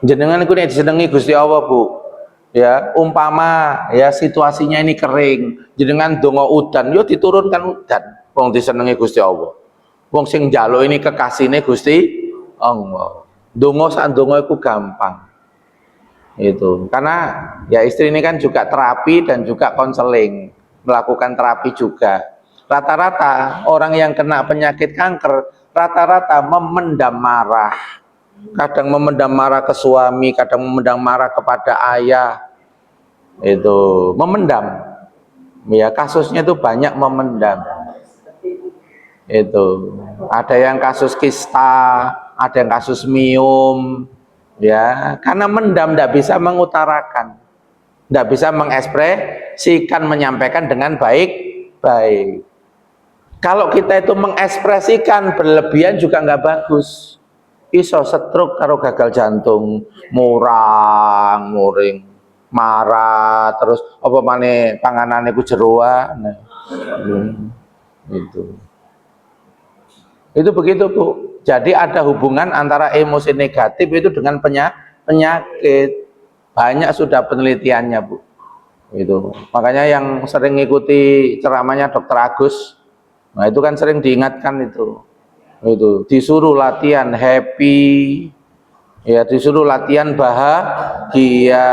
A: Jenengan iku nek disenengi Gusti Allah, Bu, ya umpama ya situasinya ini kering, jenengan donga udan, yo diturunkan udan. Wong disenengi Gusti Allah. Wong sing njaluk ini kekasihne Gusti Allah. Donga sak donga iku gampang. Itu. Karena ya istri ini kan juga terapi dan juga konseling, melakukan terapi juga. Rata-rata orang yang kena penyakit kanker rata-rata memendam marah. Kadang memendam marah ke suami, kadang memendam marah kepada ayah. Itu memendam. Ya, kasusnya itu banyak memendam. Itu. Ada yang kasus kista, ada yang kasus miom. Ya, karena mendam tidak bisa mengutarakan. Tidak bisa mengekspresikan, menyampaikan dengan baik-baik. Kalau kita itu mengekspresikan berlebihan juga nggak bagus. Iso stroke karo gagal jantung, murang, muring, marah, terus apa maneh panganane ku jeroan. Nah, itu begitu, Bu. Jadi ada hubungan antara emosi negatif itu dengan penyakit. Banyak sudah penelitiannya, Bu. Itu. Makanya yang sering ngikuti ceramahnya Dr. Agus, nah itu kan sering diingatkan itu disuruh latihan happy, ya disuruh latihan bahagia,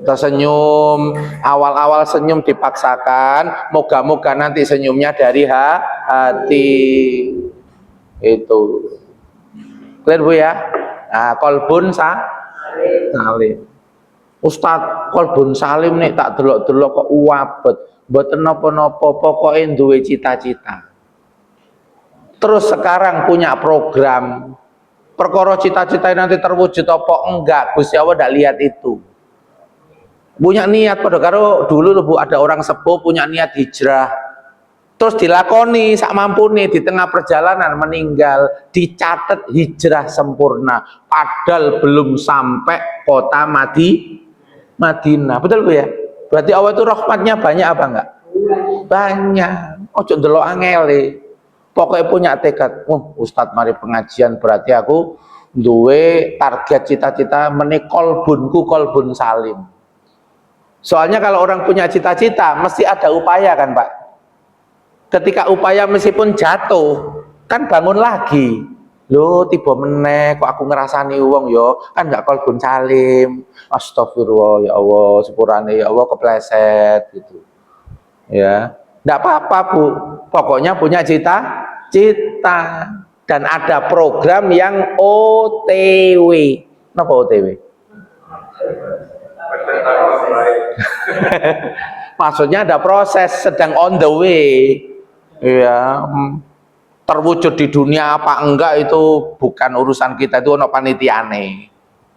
A: tersenyum, awal-awal senyum dipaksakan, moga-moga nanti senyumnya dari hati. Itu clear, Bu, ya. Nah, kolbun salim. Ustadz, kolbun salim nih tak delok-delok kok uwabet, mboten napa-napa, pokoke duwe cita-cita. Terus sekarang punya program, perkara cita-cita nanti terwujud apa enggak, Gusti Allah tidak lihat itu. Punya niat, pada karo dulu, Bu, ada orang sepuh punya niat hijrah, terus dilakoni sak mampune, di tengah perjalanan meninggal, dicatat hijrah sempurna, padahal belum sampai kota Madinah. Betul, Bu, ya? Berarti Allah itu rahmatnya banyak apa enggak? Banyak. Ojo ndelok angele. Pokoknya punya tekad, Ustadz mari pengajian berarti aku duwe target cita-cita menikol bunku kolbun salim. Soalnya kalau orang punya cita-cita mesti ada upaya kan, Pak. Ketika upaya meskipun jatuh kan bangun lagi. Lho tiba meneh kok aku ngerasani wong yo kan gak kolbun salim. Astagfirullah ya Allah, sepurane ya Allah kepleset gitu. Ya, enggak apa-apa Bu. Pokoknya punya cita-cita dan ada program yang OTW. Napa OTW? Maksudnya ada proses, sedang on the way. Ya, terwujud di dunia apa enggak itu bukan urusan kita, itu ono panitiane.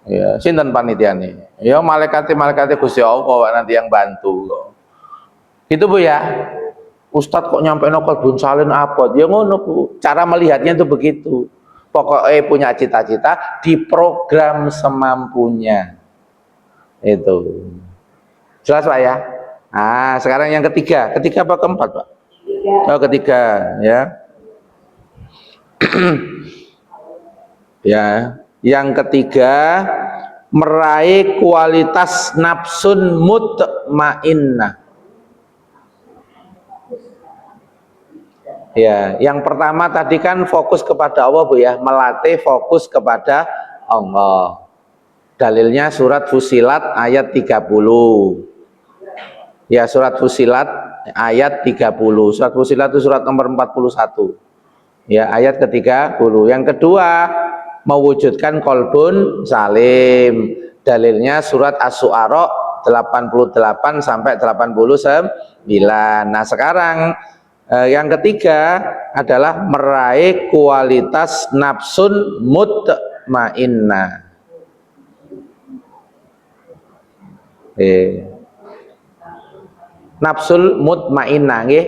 A: Ya, sinten panitiane? Ya malaikat-malaikat Gusti Allah nanti yang bantu. Itu Bu ya. Ustadz kok nyampe nokol bun salin apa? Ya ngono Bu. Cara melihatnya itu begitu. Pokoknya punya cita-cita diprogram semampunya. Itu. Jelas Pak ya? Nah, sekarang yang ketiga. Ketiga apa keempat Pak? Oh, ketiga ya. Ya, yang ketiga meraih kualitas nafsun mutmainnah. Ya, yang pertama tadi kan fokus kepada Allah Bu ya, melatih fokus kepada Allah. Dalilnya surat Fusilat ayat 30. Ya, surat Fusilat ayat 30. Surat Fusilat itu surat nomor 41. Ya, ayat ke-30. Yang kedua, mewujudkan kolbun salim. Dalilnya surat Asy-Syu'ara 88 sampai 89. Nah, sekarang yang ketiga adalah meraih kualitas nafsun mutmainnah. Nafsul mutmainnah nggih.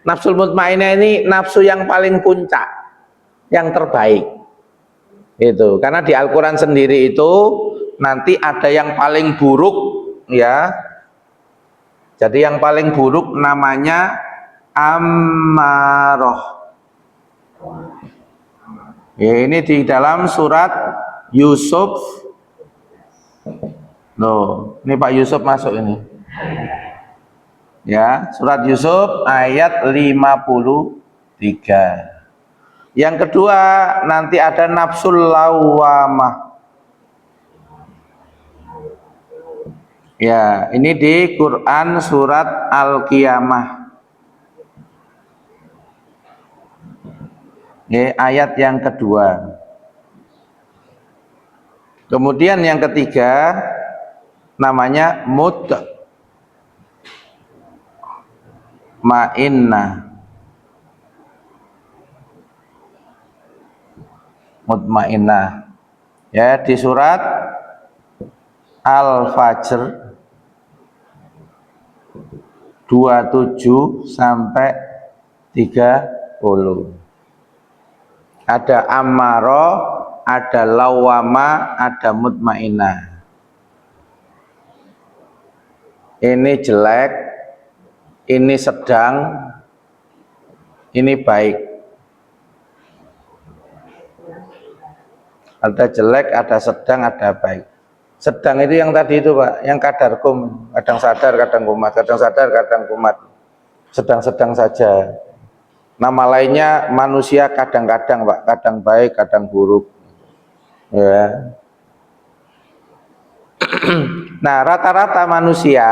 A: Nafsul mutmainnah ini nafsu yang paling puncak, yang terbaik. Itu karena di Al-Qur'an sendiri itu nanti ada yang paling buruk ya. Jadi yang paling buruk namanya Ammaroh. Ya, ini di dalam surat Yusuf. Loh, ini Pak Yusuf masuk ini. Ya, surat Yusuf ayat 53. Yang kedua, nanti ada nafsul lawamah. Ya, ini di Quran surat Al-Qiyamah. Ya, ayat yang kedua. Kemudian yang ketiga namanya mutmainnah. Ya, di surat Al-Fajr 27 sampai 30. Ada ammarah, ada lawama, ada mutmainnah. Ini jelek, ini sedang, ini baik. Ada jelek, ada sedang, ada baik. Sedang itu yang tadi itu Pak, yang kadarkum, kadang sadar, kadang kumat, kadang sadar, kadang kumat. Sedang-sedang saja. Nama lainnya manusia kadang-kadang Pak, kadang baik, kadang buruk. Ya. Nah, rata-rata manusia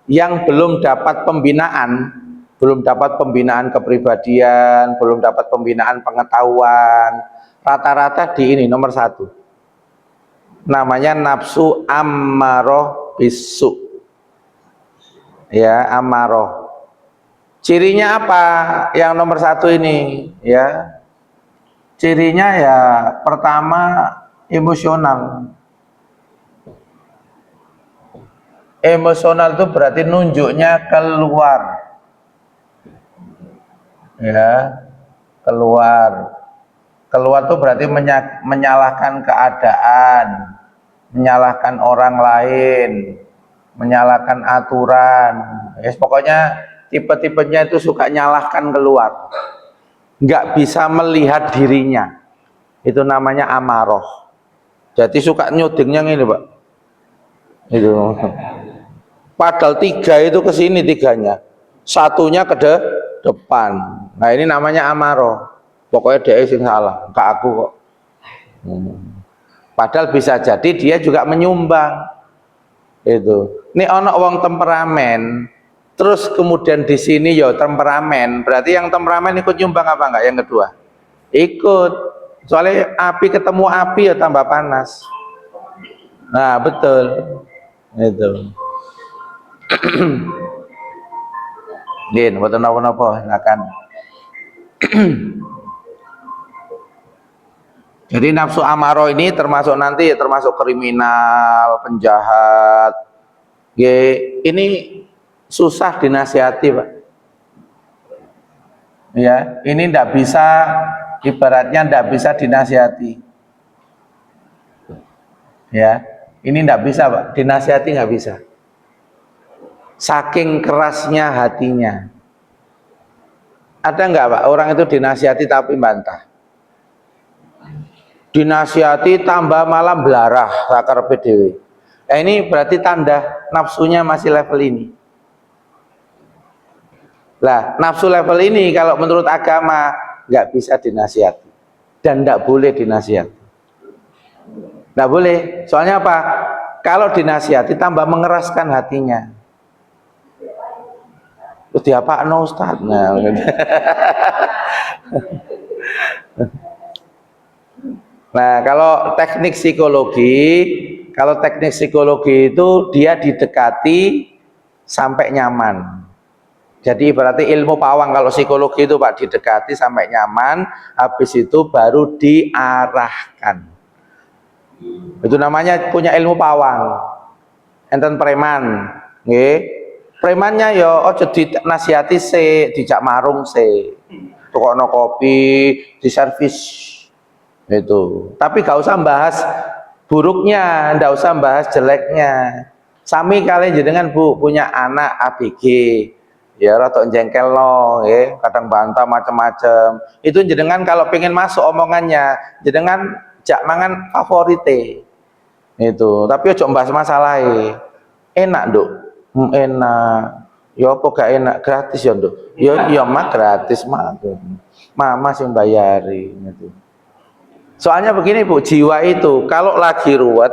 A: yang belum dapat pembinaan kepribadian, belum dapat pembinaan pengetahuan, rata-rata di ini nomor 1. Namanya nafsu ammaroh bisu. Ya, ammaroh. Cirinya apa? Yang nomor 1 ini, ya. Cirinya ya pertama emosional. Emosional itu berarti nunjuknya keluar. Ya, keluar. Keluar itu berarti menyalahkan keadaan, menyalahkan orang lain, menyalahkan aturan. Ya, pokoknya tipe-tipenya itu suka nyalahkan keluar. Nggak bisa melihat dirinya. Itu namanya amaroh. Jadi suka nyudingnya ini Pak. Itu. Padahal 3 itu ke sini 3-nya. 1-nya ke depan. Nah, ini namanya amaroh. Pokoknya dia sing salah, enggak aku kok. Padahal bisa jadi dia juga menyumbang. Itu. Ini ono wong temperamen, terus kemudian di sini ya temperamen, berarti yang temperamen ikut nyumbang apa enggak yang kedua? Ikut. Soalnya api ketemu api ya tambah panas. Nah, betul. Itu. Din, mboten napa-napa, silakan. Jadi nafsu amaro ini termasuk nanti termasuk kriminal, penjahat. Ini susah dinasihati, Pak. Ya, ini ndak bisa, ibaratnya ndak bisa dinasihati. Ya, ini ndak bisa, Pak. Dinasihati nggak bisa. Saking kerasnya hatinya. Ada nggak, Pak, orang itu dinasihati tapi bantah? Dinasihati tambah malam belarah sakar PDW. Ini berarti tanda nafsunya masih level ini. Lah, nafsu level ini kalau menurut agama nggak bisa dinasihati dan nggak boleh dinasihati. Nggak boleh. Soalnya apa? Kalau dinasihati tambah mengeraskan hatinya. Terus apa no Ustaz? Nah, Nah, kalau teknik psikologi itu dia didekati sampai nyaman. Jadi berarti ilmu pawang kalau psikologi itu Pak didekati sampai nyaman, habis itu baru diarahkan. Itu namanya punya ilmu pawang. Enten preman, nggih. Premannya ya ojo dinasihati se, dijak marung se. Tukokno kopi, diservis. Itu. Tapi gak usah bahas buruknya, ndak usah bahas jeleknya. Sami kalian jenengan Bu punya anak ABG, ya rada jengkel no, ya, kadang bantah macam-macam. Itu jenengan kalau pengen masuk omongannya, jenengan jak mangan favorite. Itu. Tapi ojo bahas masalah. Enak, Nduk. Enak. Ya apa gak enak, gratis ya, Nduk. Ya mah gratis mah. Mama sing bayari gitu. Soalnya begini Bu, jiwa itu kalau lagi ruwet,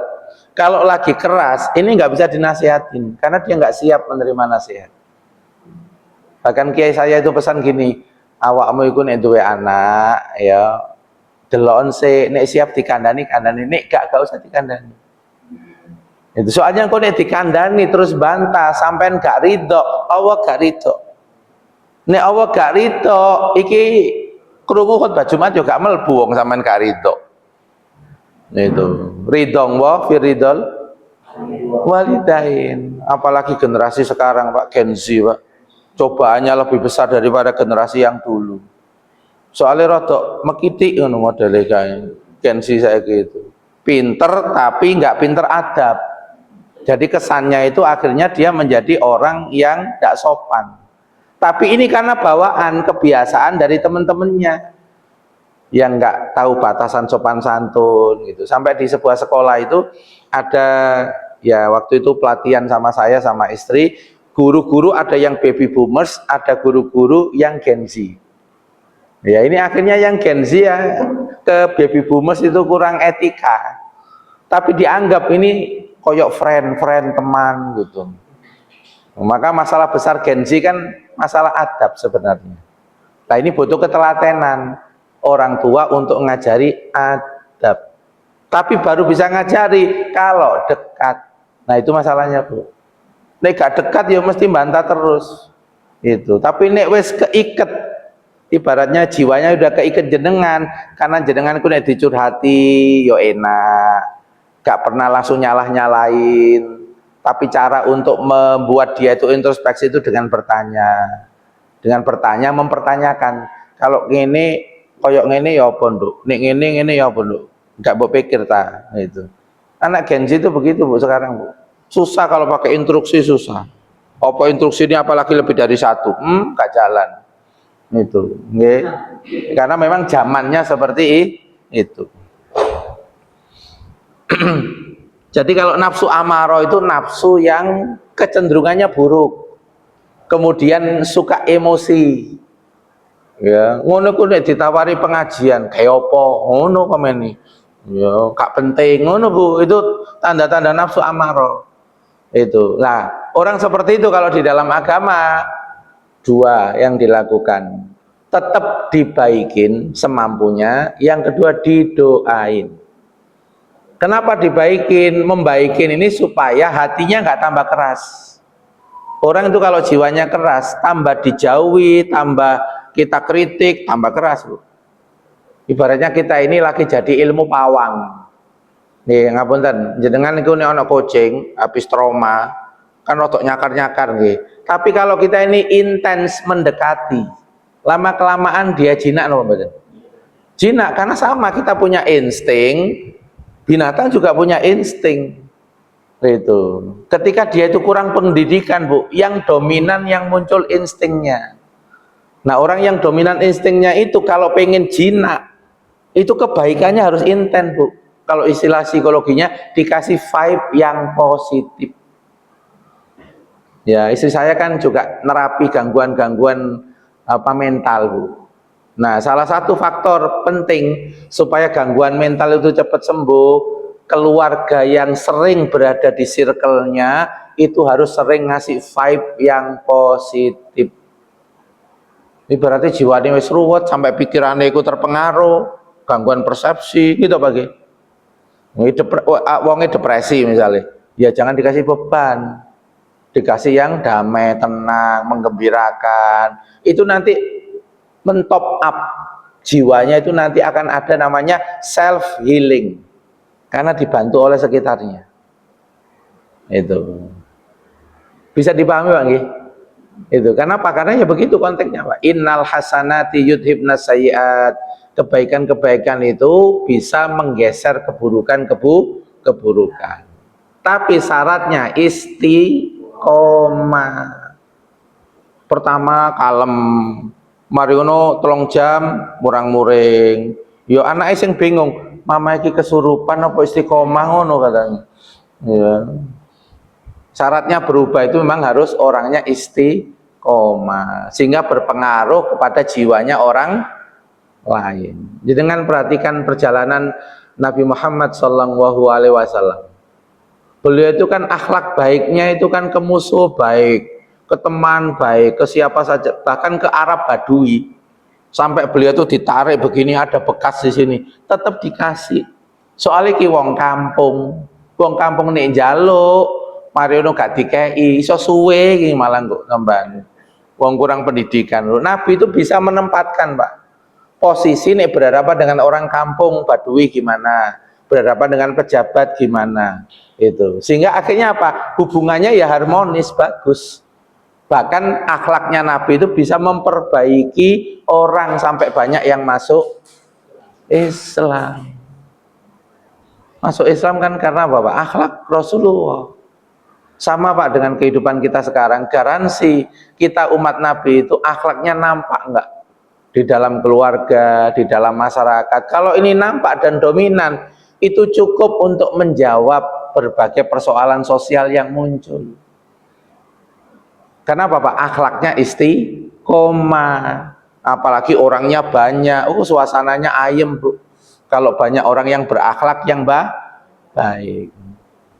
A: kalau lagi keras, ini nggak bisa dinasihatin karena dia nggak siap menerima nasihat. Bahkan kiai saya itu pesan gini, awakmu iku nek duwe anak ya delokon se nek siap dikandani kandani, nek gak usah dikandani. Itu soalnya kok nek dikandani terus bantah sampean gak ridho, Allah gak ridho. Nek Allah gak ridho, iki krungu khutbah Jumat yo gak mlebu wong sampean gak ridho. Itu ridho wa fi ridol walidain. Apalagi generasi sekarang Pak, Gen Z Pak, cobaannya lebih besar daripada generasi yang dulu. Soalnya rada mekitik ngono modele kae Gen Z saya gitu. Pinter tapi nggak pinter adab. Jadi kesannya itu akhirnya dia menjadi orang yang tidak sopan. Tapi ini karena bawaan kebiasaan dari teman-temannya yang nggak tahu batasan sopan santun gitu. Sampai di sebuah sekolah itu ada ya waktu itu pelatihan sama saya sama istri, guru-guru ada yang baby boomers, ada guru-guru yang Gen Z. Ya ini akhirnya yang Gen Z ya ke baby boomers itu kurang etika. Tapi dianggap ini koyok friend teman gitu. Maka masalah besar Gen Z kan masalah adab sebenarnya. Nah ini butuh ketelatenan orang tua untuk ngajari adab. Tapi baru bisa ngajari kalau dekat. Nah itu masalahnya Bu. Nek gak dekat ya mesti bantah terus. Itu. Tapi nek wis keiket, ibaratnya jiwanya udah keiket jenengan, karena jenengan ku nek dicurhati yo enak. Gak pernah langsung nyalah-nyalain. Tapi cara untuk membuat dia itu introspeksi itu dengan bertanya. Dengan bertanya, mempertanyakan. Kalau ngene, koyok ngene ya apa Nduk? Nek ngene ya apa Nduk? Enggak mbok pikir ta, itu. Anak Gen Z itu begitu Bu sekarang Bu. Susah kalau pakai instruksi susah. Apa instruksi ini apalagi lebih dari satu? Enggak jalan. Itu, nggih. Karena memang zamannya seperti itu. Jadi kalau nafsu amaro itu nafsu yang kecenderungannya buruk, kemudian suka emosi, Ya, ngono ku nek ditawari pengajian kayak apa? Ngono komeni. Ya, gak penting ngono Bu. Itu tanda-tanda nafsu amarah. Itu. Nah, orang seperti itu kalau di dalam agama dua yang dilakukan. Tetap dibaikin semampunya, yang kedua didoain. Kenapa dibaikin? Membaikin ini supaya hatinya nggak tambah keras. Orang itu kalau jiwanya keras, tambah dijauhi, tambah kita kritik, tambah keras. Ibaratnya kita ini lagi jadi ilmu pawang. Nih, ngapunten, jenengan niku nek ana kucing habis trauma, kan rotok nyakar-nyakar nggih. Tapi kalau kita ini intens mendekati, lama kelamaan dia jinak napa mboten? Jinak karena sama kita punya insting, binatang juga punya insting. Itu. Ketika dia itu kurang pendidikan, Bu, yang dominan yang muncul instingnya. Nah, orang yang dominan instingnya itu kalau pengen jinak, itu kebaikannya harus intens, Bu. Kalau istilah psikologinya dikasih vibe yang positif. Ya, istri saya kan juga nerapi gangguan-gangguan mental, Bu. Nah, salah satu faktor penting supaya gangguan mental itu cepat sembuh, keluarga yang sering berada di circle-nya itu harus sering ngasih vibe yang positif. Ini berarti jiwanya wis ruwet sampai pikirannya itu terpengaruh, gangguan persepsi gitu bagi. Wongnya depresi misalnya, ya jangan dikasih beban, dikasih yang damai, tenang, menggembirakan. Itu nanti mentop up jiwanya, itu nanti akan ada namanya self healing karena dibantu oleh sekitarnya. Itu bisa dipahami Pak nggih? Itu kenapa? Karena ya begitu konteksnya Pak. Innal hasanati yudhibnas sayyiat. Kebaikan-kebaikan itu bisa menggeser keburukan. Tapi syaratnya istiqomah. Pertama kalem, mariono 3 jam murang-muring. Yo anake sing bingung, mama iki kesurupan apa istiqomah ngono katanya. Ya. Syaratnya berubah itu memang harus orangnya istiqomah sehingga berpengaruh kepada jiwanya orang lain. Jadi dengan perhatikan perjalanan Nabi Muhammad SAW. Beliau itu kan akhlak baiknya itu kan ke musuh baik, ke teman baik, ke siapa saja, bahkan ke Arab Badui. Sampai beliau itu ditarik begini, ada bekas di sini, tetap dikasih. Soalnya ki wong kampung nek njaluk, mariono gak dikei, iso suwe ki malah kok tambah. Wong kurang pendidikan. Nabi itu bisa menempatkan, Pak. Posisi nek berhadapan dengan orang kampung Badui gimana, berhadapan dengan pejabat gimana, itu. Sehingga akhirnya apa? Hubungannya ya harmonis, bagus. Bahkan akhlaknya Nabi itu bisa memperbaiki orang sampai banyak yang masuk Islam. Masuk Islam kan karena apa Pak? Akhlak Rasulullah. Sama Pak dengan kehidupan kita sekarang. Garansi kita umat Nabi itu akhlaknya nampak enggak? Di dalam keluarga, di dalam masyarakat. Kalau ini nampak dan dominan, itu cukup untuk menjawab berbagai persoalan sosial yang muncul. Kenapa Pak? Akhlaknya istiqomah. Apalagi orangnya banyak, suasananya ayem Bu. Kalau banyak orang yang berakhlak yang baik.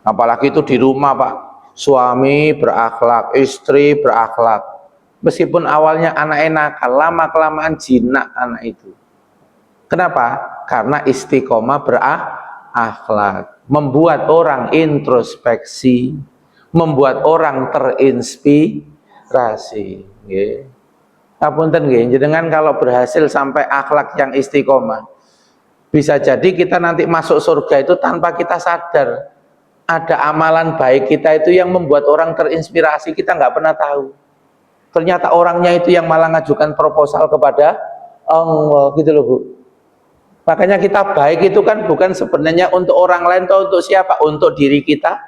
A: Apalagi itu di rumah Pak. Suami berakhlak, istri berakhlak. Meskipun awalnya anak nakal, lama-kelamaan jinak anak itu. Kenapa? Karena istiqomah berakhlak. Membuat orang introspeksi, membuat orang terinspirasi. Nggih. Apunten nggih, jenengan kalau berhasil sampai akhlak yang istiqomah, bisa jadi kita nanti masuk surga itu tanpa kita sadar. Ada amalan baik kita itu yang membuat orang terinspirasi, kita nggak pernah tahu. Ternyata orangnya itu yang malah ngajukan proposal kepada Allah, gitu loh Bu. Makanya kita baik itu kan bukan sebenarnya untuk orang lain atau untuk siapa, untuk diri kita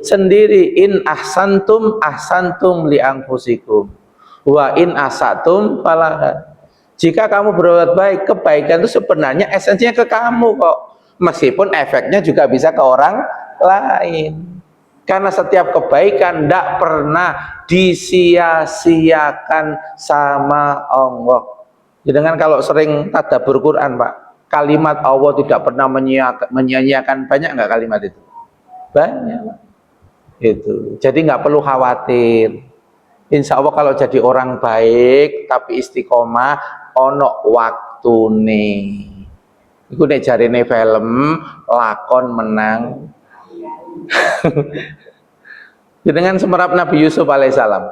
A: sendiri. In ahsantum ahsantum li anfusikum wa in asatum falaha. Jika kamu berbuat baik, kebaikan itu sebenarnya esensinya ke kamu kok, meskipun efeknya juga bisa ke orang lain. Karena setiap kebaikan tidak pernah disia-siakan sama Allah. Jenengan kalau sering tadabbur Quran, Pak, kalimat Allah tidak pernah menyia-nyiakan, banyak nggak kalimat itu? Banyak, Pak. Itu. Jadi nggak perlu khawatir. Insya Allah kalau jadi orang baik tapi istiqomah, ono waktune. Iku nek jarine film lakon menang. Dengan semerap Nabi Yusuf alaihissalam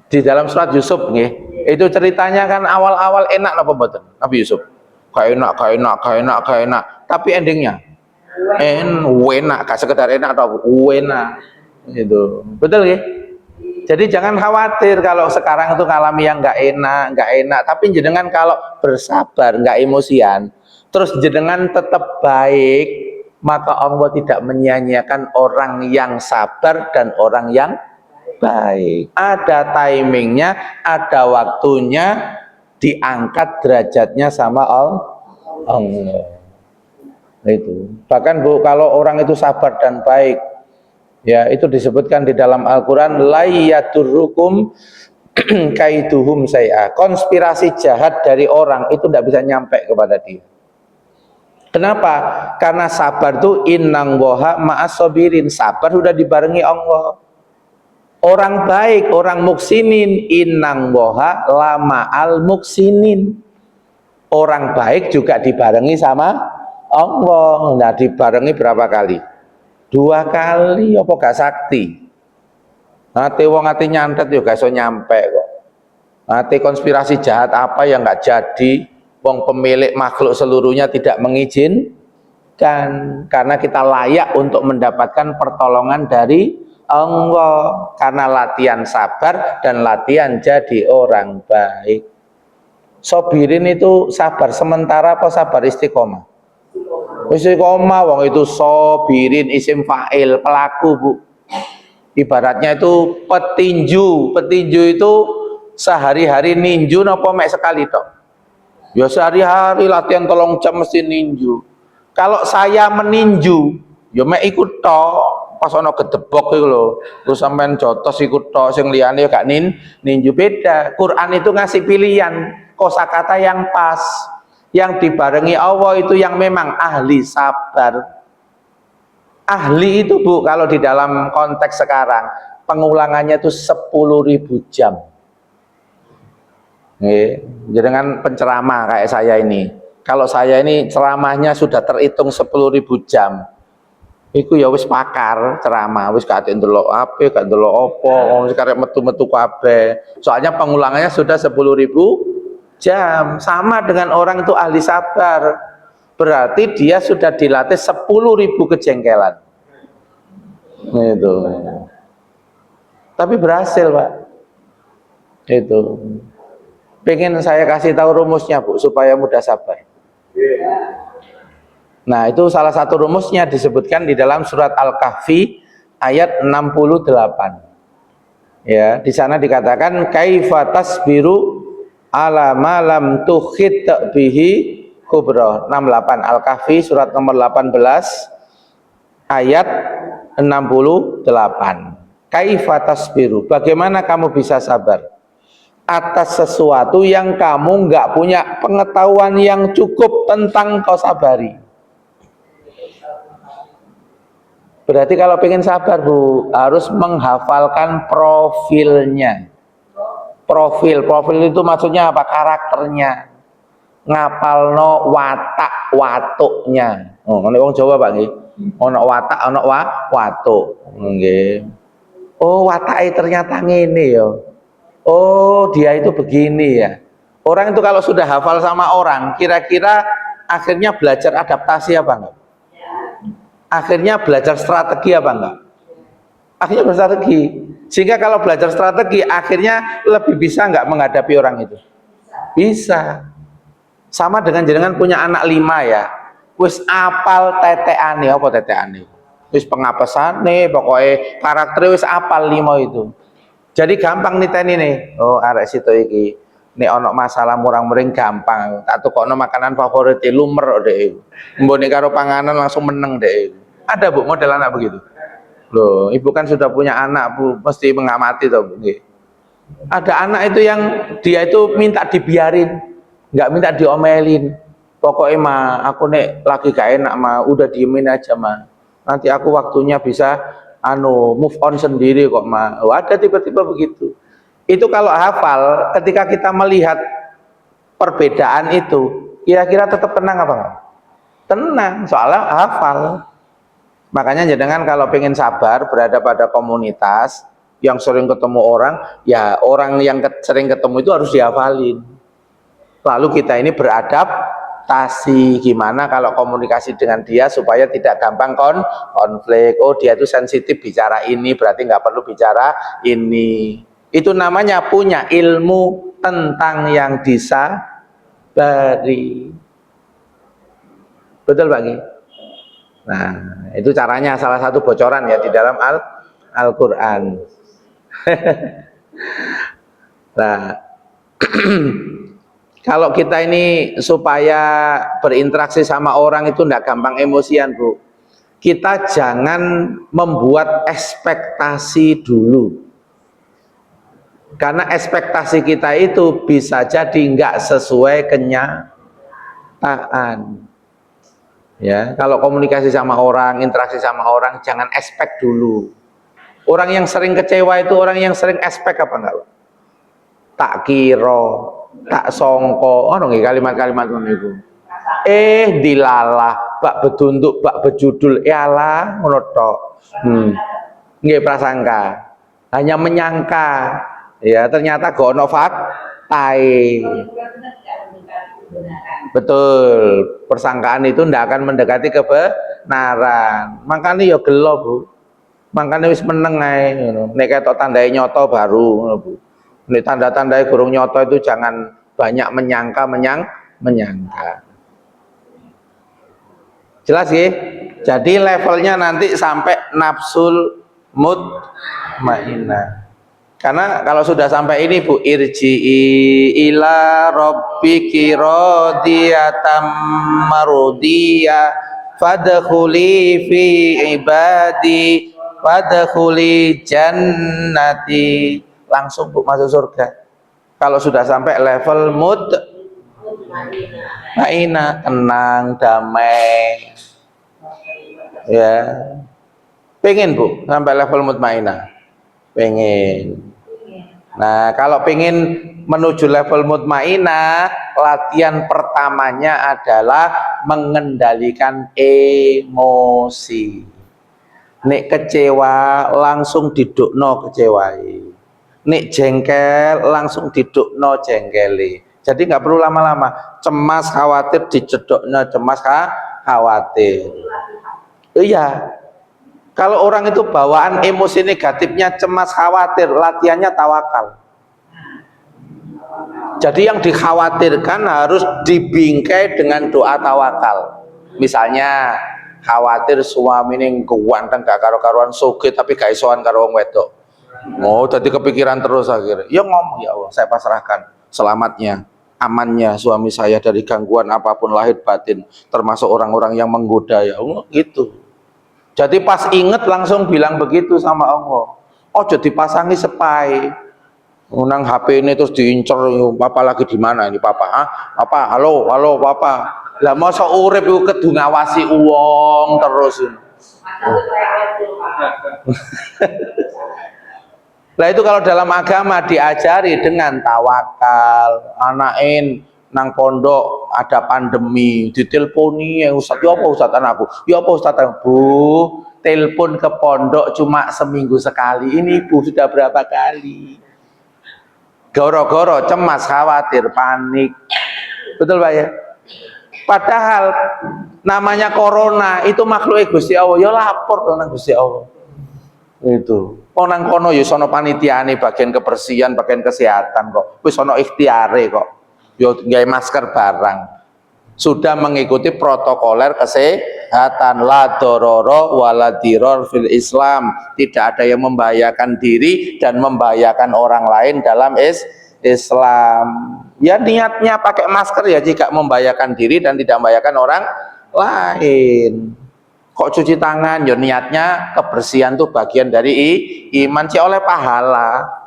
A: di dalam surat Yusuf nggih. Itu ceritanya kan awal-awal enak apa mboten Nabi Yusuf? Gak enak. Tapi endingnya enak, gak sekedar enak atau enak. Itu. Betul nggih? Jadi jangan khawatir kalau sekarang itu ngalami yang nggak enak. Tapi jenengan kalau bersabar, nggak emosian, terus jenengan tetap baik, maka Allah tidak menyia-nyiakan orang yang sabar dan orang yang baik. Ada timingnya, ada waktunya, diangkat derajatnya sama Allah. Itu. Bahkan Bu, kalau orang itu sabar dan baik, ya itu disebutkan di dalam Al-Quran, la yadurrukum kaiduhum say'a. Konspirasi jahat dari orang itu tidak bisa nyampe kepada dia. Kenapa? Karena sabar itu innang woha ma'as sobirin. Sabar sudah dibarengi Allah. Orang baik, orang muksinin, innang woha lama al muksinin. Orang baik juga dibarengi sama Allah. Nah, dibarengi berapa kali? 2 kali, apa gak sakti? Nanti wong ati nyantet juga iso nyampe kok. Nanti konspirasi jahat apa yang nggak jadi, wong pemilik makhluk seluruhnya tidak mengizinkan, karena kita layak untuk mendapatkan pertolongan dari Allah karena latihan sabar dan latihan jadi orang baik. Sobirin itu sabar sementara apa sabar istiqomah? Istiqomah, wong itu sobirin isim fa'il, pelaku Bu. Ibaratnya itu petinju. Petinju itu sehari-hari ninju napa mek sekali tok? Ya sehari-hari latihan 3 jam mesti ninju. Kalau saya meninju, ya mek ikut tok. Pas ana gedebok iku lho, terus sampean jotos ikut tok, sing liyane gak ninju. Beda. Quran itu ngasih pilihan kosakata yang pas. Yang dibarengi Allah itu yang memang ahli sabar. Ahli itu Bu, kalau di dalam konteks sekarang pengulangannya itu 10.000 jam. Dengan penceramah kayak saya ini, kalau saya ini ceramahnya sudah terhitung 10.000 jam. Iku ya wis pakar ceramah, wis gak ndelok ape, gak ndelok opo, wis karep metu-metu kabeh. Soalnya pengulangannya sudah 10.000 jam. Sama dengan orang itu ahli sabar, berarti dia sudah dilatih 10.000 kejengkelan. Itu. Tapi berhasil Pak. Itu. Pengen saya kasih tahu rumusnya Bu, supaya mudah sabar. Nah, itu salah satu rumusnya disebutkan di dalam surat Al-Kahfi ayat 68. Ya, di sana dikatakan kaifa tasbiru ala ma lam tuhit bihi kubra. 68 Al-Kahfi surat nomor 18 ayat 68. Kaifa tasbiru, bagaimana kamu bisa sabar atas sesuatu yang kamu nggak punya pengetahuan yang cukup tentang kau sabari. Berarti kalau pengen sabar Bu, harus menghafalkan profilnya. Profil itu maksudnya apa? Karakternya. Ngapalno watak watuknya. Oh, nek wong Jawa Pak nggih. Ono watak, ono watuk. Nggih. Oh, watake ternyata ngene ya. Oh, dia itu begini ya. Orang itu kalau sudah hafal sama orang, kira-kira akhirnya belajar adaptasi apa enggak? Akhirnya belajar strategi apa enggak? Akhirnya berstrategi. Sehingga kalau belajar strategi, akhirnya lebih bisa enggak menghadapi orang itu? Bisa. Sama dengan jenengan punya anak 5 ya. Wis apal teteane, apa teteane? Wis pengapesane, pokoknya karakter wis apal 5 itu. Jadi gampang niteni nih. Oh, arek situ iki. Nek ono masalah murang-muring gampang. Tak tukokno makanan favorit lumer dhek. Mbone karo panganan langsung meneng dhek. Ada Bu model anak begitu? Loh, Ibu kan sudah punya anak Bu, mesti mengamati toh Bu. Ada anak itu yang dia itu minta dibiarin, nggak minta diomelin. Pokoknya mah aku nek lagi gak enak mah udah diemin aja mah. Nanti aku waktunya bisa move on sendiri kok mah. Oh, ada tiba-tiba begitu. Itu kalau hafal, ketika kita melihat perbedaan itu, kira-kira tetap tenang apa enggak? Tenang, soalnya hafal. Makanya jangan kalau pengen sabar berada pada komunitas yang sering ketemu orang, ya orang yang sering ketemu itu harus dihafalin. Lalu kita ini beradaptasi gimana kalau komunikasi dengan dia supaya tidak gampang konflik. Oh dia itu sensitif bicara ini, berarti nggak perlu bicara ini. Itu namanya punya ilmu tentang yang disabari. Betul Pak Ki? Nah, itu caranya salah satu bocoran ya di dalam Al-Qur'an. Nah, kalau kita ini supaya berinteraksi sama orang itu tidak gampang emosian, Bu. Kita jangan membuat ekspektasi dulu. Karena ekspektasi kita itu bisa jadi nggak sesuai kenyataan. Ya, kalau komunikasi sama orang, interaksi sama orang, jangan expect dulu. Orang yang sering kecewa itu orang yang sering expect apa enggak? Tak kira, tak songko, kalimat-kalimat itu. Dilalah, bak bedunduk, bak bejudul, yalah, ngono tok. Nggih prasangka. Hanya menyangka. Ya, ternyata gono faktae. Betul, persangkaan itu tidak akan mendekati kebenaran. Makanya ya gelo, Bu. Makanya wis meneng ae ngono. Nek ketok tandai nyoto baru ngono, Bu. Nek tanda-tandai burung nyoto itu jangan banyak menyangka. Jelas ya? Jadi levelnya nanti sampai nafsul mutmainnah. Karena kalau sudah sampai ini Bu, irji'i ila rabbiki radiyatan marudiyah fadkhuli fi ibadi fadkhuli jannati, langsung Bu masuk surga. Kalau sudah sampai level mutmainnah, tenang, damai. Ya. Pengen Bu sampai level mutmainnah? Pengen. Nah, kalau pengen menuju level mutmainnah, latihan pertamanya adalah mengendalikan emosi. Nek kecewa langsung didukno kecewai. Nek jengkel langsung didukno jengkeli. Jadi nggak perlu lama-lama. Cemas khawatir dicedoknya cemas khawatir. Iya. Kalau orang itu bawaan emosi negatifnya cemas khawatir, latihannya tawakal. Jadi yang dikhawatirkan harus dibingkai dengan doa tawakal. Misalnya khawatir suami ini ganteng gak karo-karuan sugih tapi gak isoan karo wong wedok. Oh, jadi kepikiran terus akhirnya. Ya ngomong, ya Allah, saya pasrahkan selamatnya, amannya suami saya dari gangguan apapun lahir batin, termasuk orang-orang yang menggoda, ya Allah, gitu. Jadi pas inget langsung bilang begitu sama Allah. Oh jadi pasangi sepai. Nang HP ini terus diincer, papa lagi di mana ini papa? Papa, halo papa. Lah masa urip iku kudu ngawasi uang terus. Lah itu kalau dalam agama diajari dengan tawakal. Anakin nang pondok ada pandemi, diteleponi ya Ustaz, ya apa Ustaz anakku? Ya apa Ustaz Bu? Telepon ke pondok cuma seminggu sekali. Ini Bu sudah berapa kali? Goro-goro, cemas, khawatir, panik. Betul Pak ya? Padahal namanya corona itu makhluk Gusti Allah, ya lapor nang Gusti Allah. Itu. Nang kono ya sono panitiane bagian kebersihan, bagian kesehatan kok. Wis sono ikhtiare kok. Yo nggawe masker barang, sudah mengikuti protokoler kesehatan, la dororo wala diror fil Islam, tidak ada yang membahayakan diri dan membahayakan orang lain dalam Islam. Ya niatnya pakai masker ya jika membahayakan diri dan tidak membahayakan orang lain. Kok cuci tangan? Ya niatnya kebersihan tuh bagian dari iman sih oleh pahala.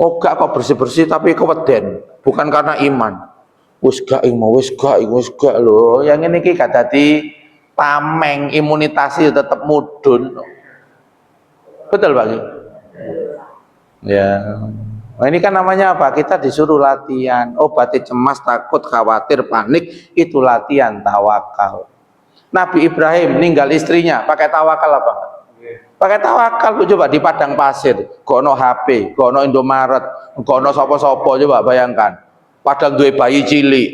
A: Oh gak kok bersih-bersih tapi keweden, bukan karena iman. Wis gak lho. Yang ini ki gak dadi tameng, imunitasnya tetap mudun. Betul Pak Ki? Ya. Nah, ini kan namanya apa? Kita disuruh latihan. Obati cemas, takut, khawatir, panik, itu latihan tawakal. Nabi Ibrahim ninggal istrinya pakai tawakal apa? Pakai tawakal. Coba di padang pasir, gono HP, gono Indomaret, gono sopo-sopo, coba bayangkan. Padahal duwe bayi cilik.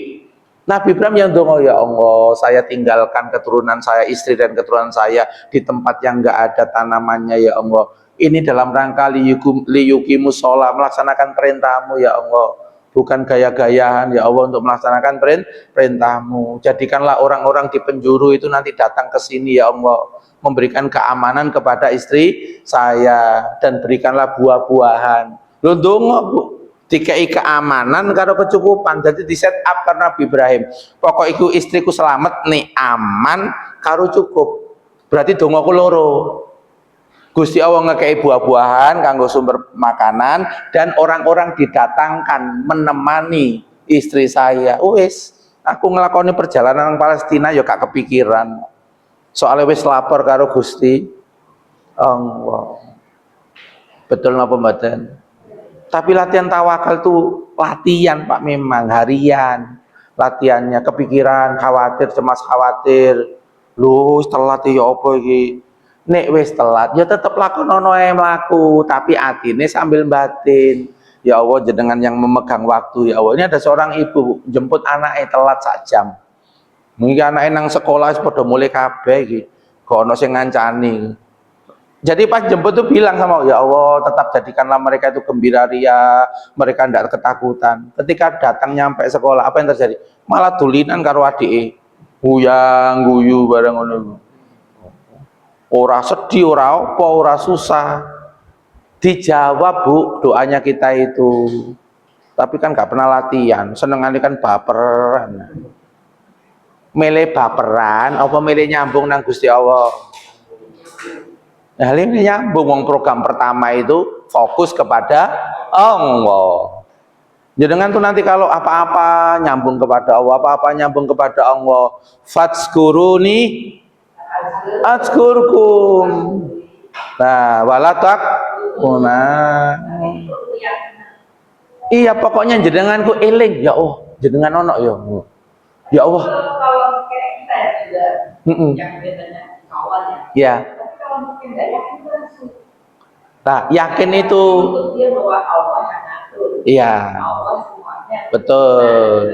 A: Nabi Ibrahim yang dongo, ya Allah, saya tinggalkan keturunan saya, istri dan keturunan saya di tempat yang enggak ada tanamannya, ya Allah. Ini dalam rangka liyukimu sholat, melaksanakan perintahmu, ya Allah. Bukan gaya-gayaan, ya Allah, untuk melaksanakan perintahmu. Jadikanlah orang-orang di penjuru itu nanti datang ke sini, ya Allah, memberikan keamanan kepada istri saya, dan berikanlah buah-buahan. Lu dongo, Bu, dikai keamanan karo kecukupan. Jadi di set up karena Nabi Ibrahim, pokok iku istriku selamat nih, aman karo cukup. Berarti dongoku loro. Gusti Allah ngekei buah-buahan kanggo sumber makanan, dan orang-orang didatangkan menemani istri saya. Wis, aku ngelakoni perjalanan ke Palestina ya gak kepikiran. Soalnya wis lapor karo Gusti Allah. Betul napa mboten? Tapi latihan tawakal itu latihan Pak, memang harian. Latihannya kepikiran, khawatir, cemas khawatir. Lu telat ya apa iki? Nek wis telat ya tetep lakonono ae mlaku, tapi atine sambil batin. Ya Allah, jenengan yang memegang waktu, ya Allah. Ini ada seorang ibu jemput anaknya telat sak jam. Mungkin anaknya nang sekolah wis padha mulai kabeh iki. Kok ono sing ngancani. Jadi pas jemput tuh bilang sama Allah, ya Allah, tetap jadikanlah mereka itu gembira ria, mereka tidak ketakutan. Ketika datang nyampe sekolah, apa yang terjadi? Malah dulinan karo adike. Guyang guyu bareng ngono. Ora sedih, ora apa, ora susah. Dijawab, Bu, doanya kita itu. Tapi kan gak pernah latihan, senengane kan baperan. Milih baperan apa milih nyambung nang Gusti Allah? Nah, ini nyambung. Program pertama itu fokus kepada Allah. Jangan tuh nanti kalau apa-apa nyambung kepada Allah, apa-apa nyambung kepada Allah. Fatskuruni atskurkum. Nah, walatak iya, pokoknya jenenganku eling, ya Allah, jenengan ono ya. Ya Allah.
B: Kalau kayak kita ya juga yang bedanya kawannya.
A: Ya.
B: Mungkin nggak yakin langsung.
A: Nah, yakin itu
B: Dia bahwa Allah yang ngatur.
A: iya.
B: Allah semuanya.
A: Betul.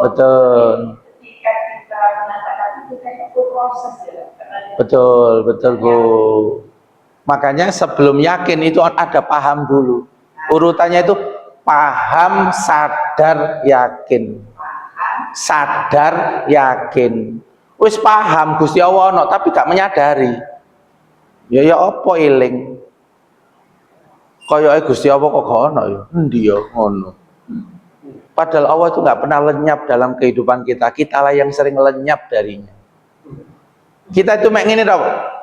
A: Betul.
B: Ketika kita mengatakan itu kayak proses ya.
A: Betul, Bu. Makanya sebelum yakin itu ada paham dulu. Urutannya itu paham, sadar, yakin. Sadar, yakin. Wis paham Gusti Allah ono, tapi gak menyadari. Ya apa eling. Kayak Gusti Allah kok gak ono ya. Endi ya ngono. Padahal Allah itu nggak pernah lenyap dalam kehidupan kita. Kitalah yang sering lenyap darinya. Kita itu mek ngene to,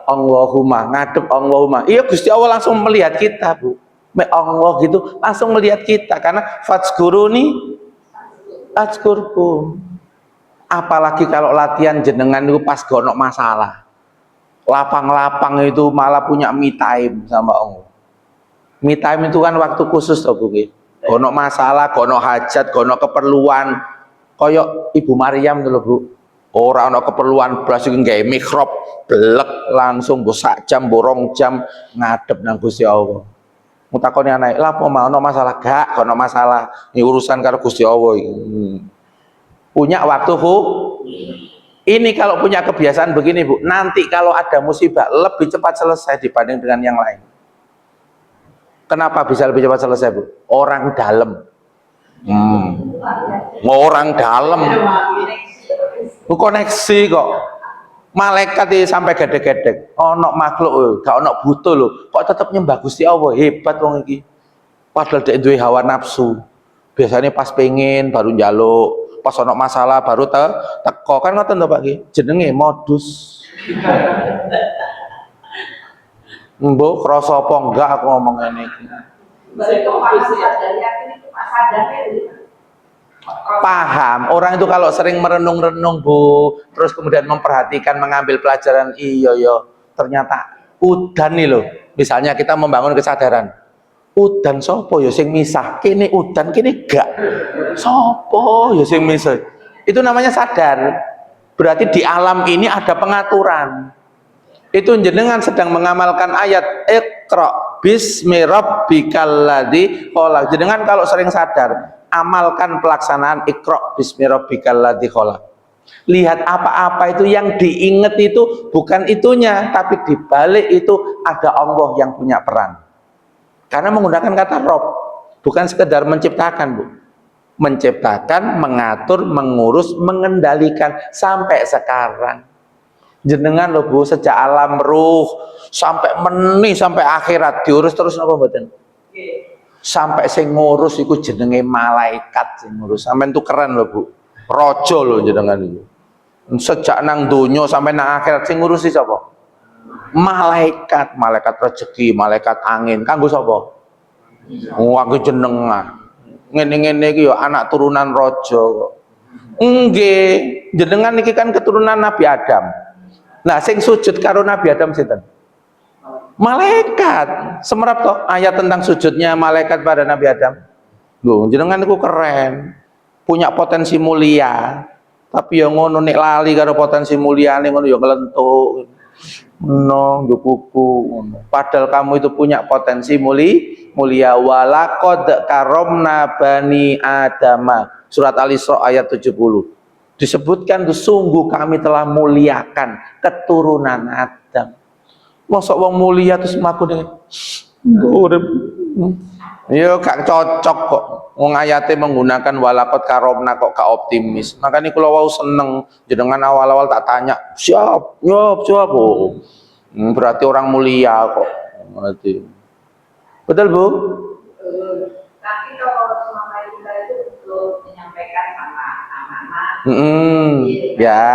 A: Allahumma ngadep Allahumma. Iya, Gusti Allah langsung melihat kita, Bu. Mek Allah gitu langsung melihat kita, karena fatskuruni atskurkum. Apalagi kalau latihan jenengan itu pas gonok masalah. Lapang-lapang itu malah punya me time sama Allah. Me time itu kan waktu khusus toh, Bu. Gonok masalah, gonok hajat, gonok keperluan. Koyok Ibu Maryam dulu, Bu. Orang ono keperluan blas iki nggawe mikrop blek langsung mbok sak jam borong jam ngadep nang Gusti Allah. Mutakoni anake, "Lah apa mau ono masalah?" Gak ono masalah. Ini urusan karo Gusti Allah iki. Punya waktu, Bu. Ini kalau punya kebiasaan begini, Bu, nanti kalau ada musibah lebih cepat selesai dibanding dengan yang lain. Kenapa bisa lebih cepat selesai, Bu? Orang dalam. Orang dalam. Koneksi kok. Malaikat ini sampai gedek-gedek. Ono makhluk, gak ono butuh loh. Kok tetap nyembah Gusti Allah, hebat wong iki. Padahal dia duwe hawa nafsu. Biasanya pas pengen baru njaluk, pas ono masalah baru teko. Kan ngoten to Pak Ki. Jenenge modus. Mbok krasa apa enggak aku ngomong ngene iki.
B: Mereka paham sadar, yakin itu sadarnya itu.
A: Paham. Orang itu kalau sering merenung-renung, Bu, terus kemudian memperhatikan, mengambil pelajaran, iya yo, ternyata udan nih loh. Misalnya kita membangun kesadaran. Udan sopo yo sing misah, kene udan kene gak. Sopo yo sing misah. Itu namanya sadar. Berarti di alam ini ada pengaturan. Itu jenengan sedang mengamalkan ayat Iqra bismi rabbikal ladzi khalaq. Jenengan kalau sering sadar, amalkan pelaksanaan Iqra bismi rabbikal ladzi khalaq. Lihat apa-apa itu yang diingat itu bukan itunya, tapi di balik itu ada Allah yang punya peran. Karena menggunakan kata Rob, bukan sekedar menciptakan, Bu. Menciptakan, mengatur, mengurus, mengendalikan sampai sekarang. Jenengan loh Bu, sejak alam ruh sampai meni sampai akhirat diurus terus apa mboten? Sampai sing ngurus iku jenenge malaikat sing ngurus. Sampeyan tuh keren loh Bu. Raja loh jenengan itu. Sejak nang donya sampai nang akhirat sing ngurusi sapa? Malaikat, malaikat rezeki, malaikat angin. Kanggo sapa? Kanggo jenengan. Ngene-ngene iki ya anak turunan raja kok. Nggih, jenengan iki kan keturunan Nabi Adam. Nah, sing sujud karo Nabi Adam sinten? Malaikat. Semerap toh ayat tentang sujudnya malaikat pada Nabi Adam. Loh, jenengan niku keren. Punya potensi mulia. Tapi ya ngono nek lali karo potensi muliane ngono ya nglentuk. No, yo kuku ngono. Padahal kamu itu punya potensi mulia. Walaqad karomna bani Adama. Surat Al-Isra ayat 70. Disebutkan tuh sungguh kami telah muliakan keturunan Adam. Mosok wong mulia terus mlaku dengan urip. Ya gak cocok kok. Wong ayate menggunakan walakot karomna kok gak optimis. Makanya kalau wau seneng jenengan awal-awal tak tanya, siap. Oh. Berarti orang mulia kok. Berarti. Betul, Bu?
B: Tapi kalau selama kita itu belum menyampaikan sama anak-anak,
A: ya,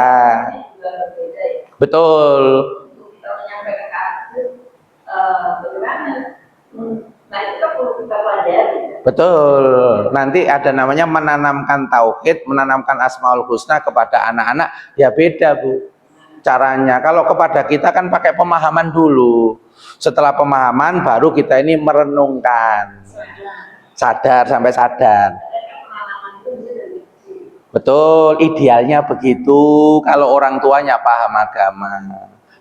A: betul.
B: kita menyampaikan itu bagaimana? Nah itu kan perlu kita pelajari.
A: Betul. Nanti ada namanya menanamkan tauhid, menanamkan asmaul husna kepada anak-anak. Ya beda, Bu. Caranya. Kalau kepada kita kan pakai pemahaman dulu. Setelah pemahaman baru kita ini merenungkan. Sadar sampai sadar. Betul, idealnya begitu. Kalau orang tuanya paham agama,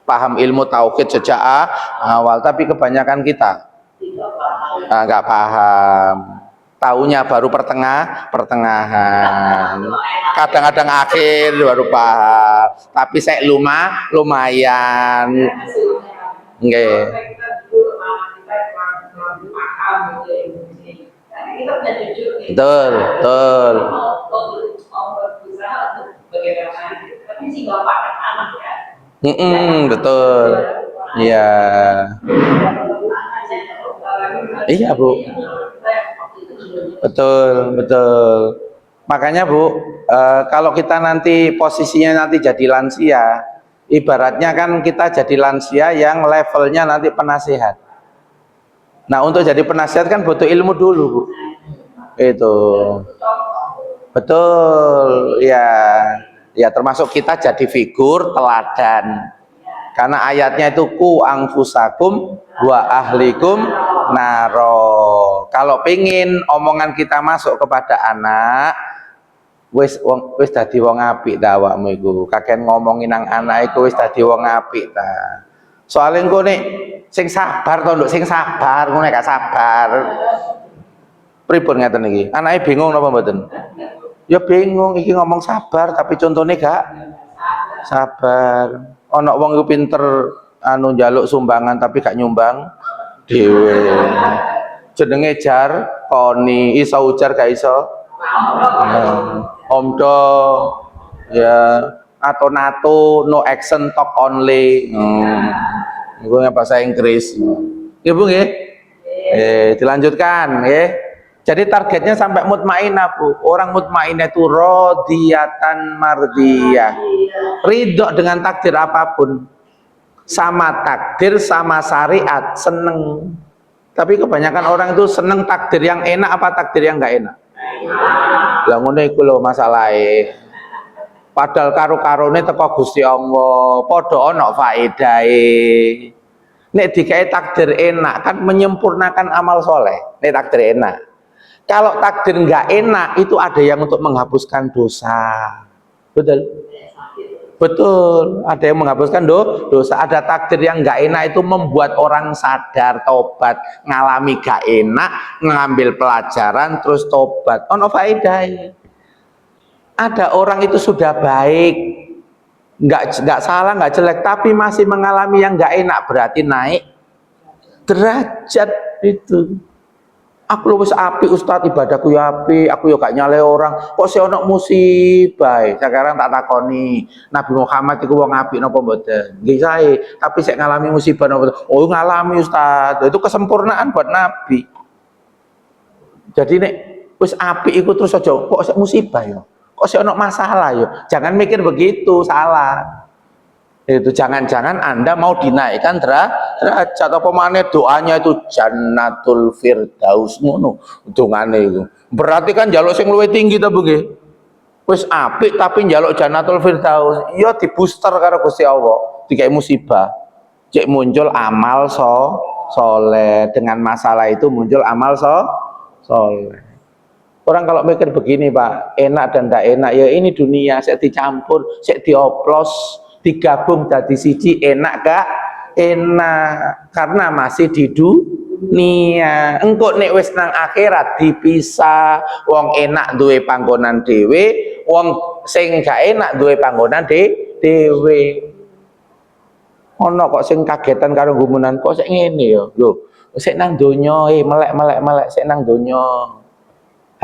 A: paham ilmu tauhid sejak awal. Tapi kebanyakan kita nggak paham. Taunya baru pertengahan. Kadang-kadang akhir baru paham. Tapi saya lumayan. Nggih. Betul. Betul. Iya. Iya, Bu. Betul. Makanya, Bu, kalau kita nanti posisinya nanti jadi lansia, ibaratnya kan kita jadi lansia yang levelnya nanti penasihat. Nah, untuk jadi penasihat kan butuh ilmu dulu, Bu. Itu. Betul, ya. Ya, termasuk kita jadi figur teladan. Karena ayatnya itu ku anfusakum wa ahlikum naro. Kalau pingin omongan kita masuk kepada anak, wis dadi wong apik ta awakmu iku. Kakek ngomongin nang anak iku wis dadi wong apik ta. Soale engko nek sing sabar to, Nduk, sing sabar, ngono gak sabar. Pripun ngeten iki? Anake bingung napa mboten? Ya bingung iki ngomong sabar tapi contohnya gak sabar. Ana wong iku pinter njaluk sumbangan tapi gak nyumbang dhewe. Jenenge jar koni, iso ujar gak iso. Omdo ya atau nato no action talk only. Iku bahasa Inggris. Nggih, Bu nggih. Dilanjutkan nggih. Jadi targetnya sampai mutmainah, Bu. Orang mutmainah itu radiyatan mardiyah. Ridho dengan takdir apapun. Sama takdir, sama syariat, seneng. Tapi kebanyakan orang itu seneng takdir yang enak apa takdir yang nggak enak. Lah ngono iku lho masalahe. Padahal karo-karone teko Gusti Allah, padha ana faedahe. Nek dikai takdir enak kan menyempurnakan amal soleh. Nek takdir enak. Kalau takdir nggak enak itu ada yang untuk menghapuskan dosa. Betul? Betul. Ada yang menghapuskan dosa. Ada takdir yang nggak enak itu membuat orang sadar, tobat, ngalami gak enak, ngambil pelajaran, terus tobat. Ono faedah. Ada orang itu sudah baik, nggak salah, nggak jelek, tapi masih mengalami yang nggak enak, berarti naik derajat itu. Aku lu wis apik Ustaz, ibadahku ya apik, aku yo gak nyale orang. Kok sih ono musibah? Sekarang tak takoni, Nabi Muhammad iku wong apik napa mboten? Nggih sae, tapi sik ngalami musibah napa? Oh, ngalami Ustaz. Itu kesempurnaan buat Nabi. Jadi nek wis apik iku terus aja kok sik musibah yo. Kok sih ono masalah yo. Jangan mikir begitu, salah. Itu jangan-jangan Anda mau dinaikkan derajat apa maneh doanya itu Jannatul Firdaus ngono dongane iku. Berarti kan njaluk sing luwih tinggi ta nggih. Wis apik tapi njaluk Jannatul Firdaus, ya di booster karo Gusti Allah, dikai musibah. Cek muncul amal soleh, dengan masalah itu muncul amal soleh. Orang kalau mikir begini Pak, enak dan tidak enak, ya ini dunia, saya dicampur, saya dioplos, digabung dari siji, enak gak? Enak, karena masih di dunia. Engkau nek wis nang akhirat dipisah, wong enak duwe panggonan dhewe, wong sing gak enak duwe panggonan dhewe. Ono kok sing kagetan karo gumunan, kok sik ngene ya, lho, sik nang donya, melek sik nang donya.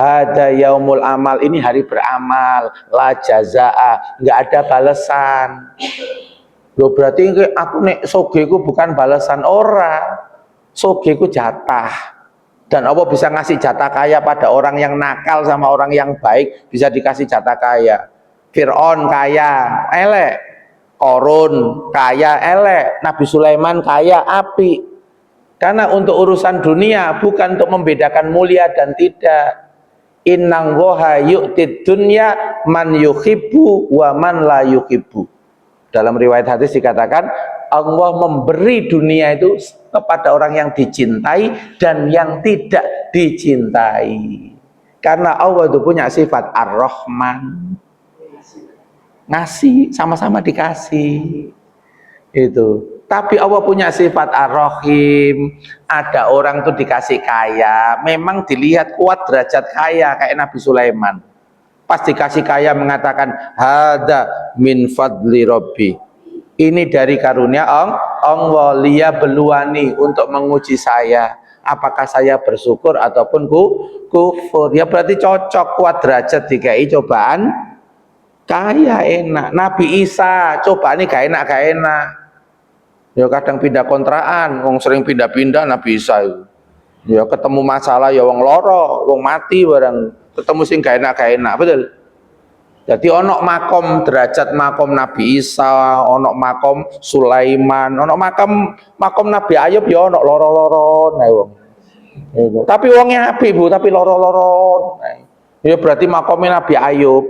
A: Hada yaumul amal, ini hari beramal, la jazaa, nggak ada balasan. Loh berarti aku nek sogeku bukan balasan ora, sogeku jatah. Dan Allah bisa ngasih jatah kaya pada orang yang nakal sama orang yang baik, bisa dikasih jatah kaya. Fir'aun kaya, elek. Korun kaya, elek. Nabi Sulaiman kaya, api. Karena untuk urusan dunia bukan untuk membedakan mulia dan tidak. Innang woha yu'tid dunya man yuhibbu wa man la yuhibbu. Dalam riwayat hadis dikatakan Allah memberi dunia itu kepada orang yang dicintai dan yang tidak dicintai. Karena Allah itu punya sifat Ar-Rahman, ngasih, sama-sama dikasih. Itu. Tapi Allah punya sifat Ar-Rahim. Ada orang tuh dikasih kaya, memang dilihat kuat derajat kaya kayak Nabi Sulaiman. Pas dikasih kaya mengatakan hada min fadli Rabbi. Ini dari karunia Allah, liya beluani, untuk menguji saya. Apakah saya bersyukur ataupun kufur? Ya berarti cocok, kuat derajat dikai cobaan kaya enak. Nabi Isa cobaan ini gak enak. Ya kadang pindah kontrakan, wong sering pindah-pindah Nabi Isa itu. Ya ketemu masalah ya wong loro, wong mati barang, ketemu sing gak enak, betul. Jadi ono makom derajat makom Nabi Isa, ono makom Sulaiman, ono makom Nabi Ayub ya ono loro-loro nah wong. Tapi wongnya apik Bu, tapi loro-loro. Nah, ya berarti makomnya Nabi Ayub.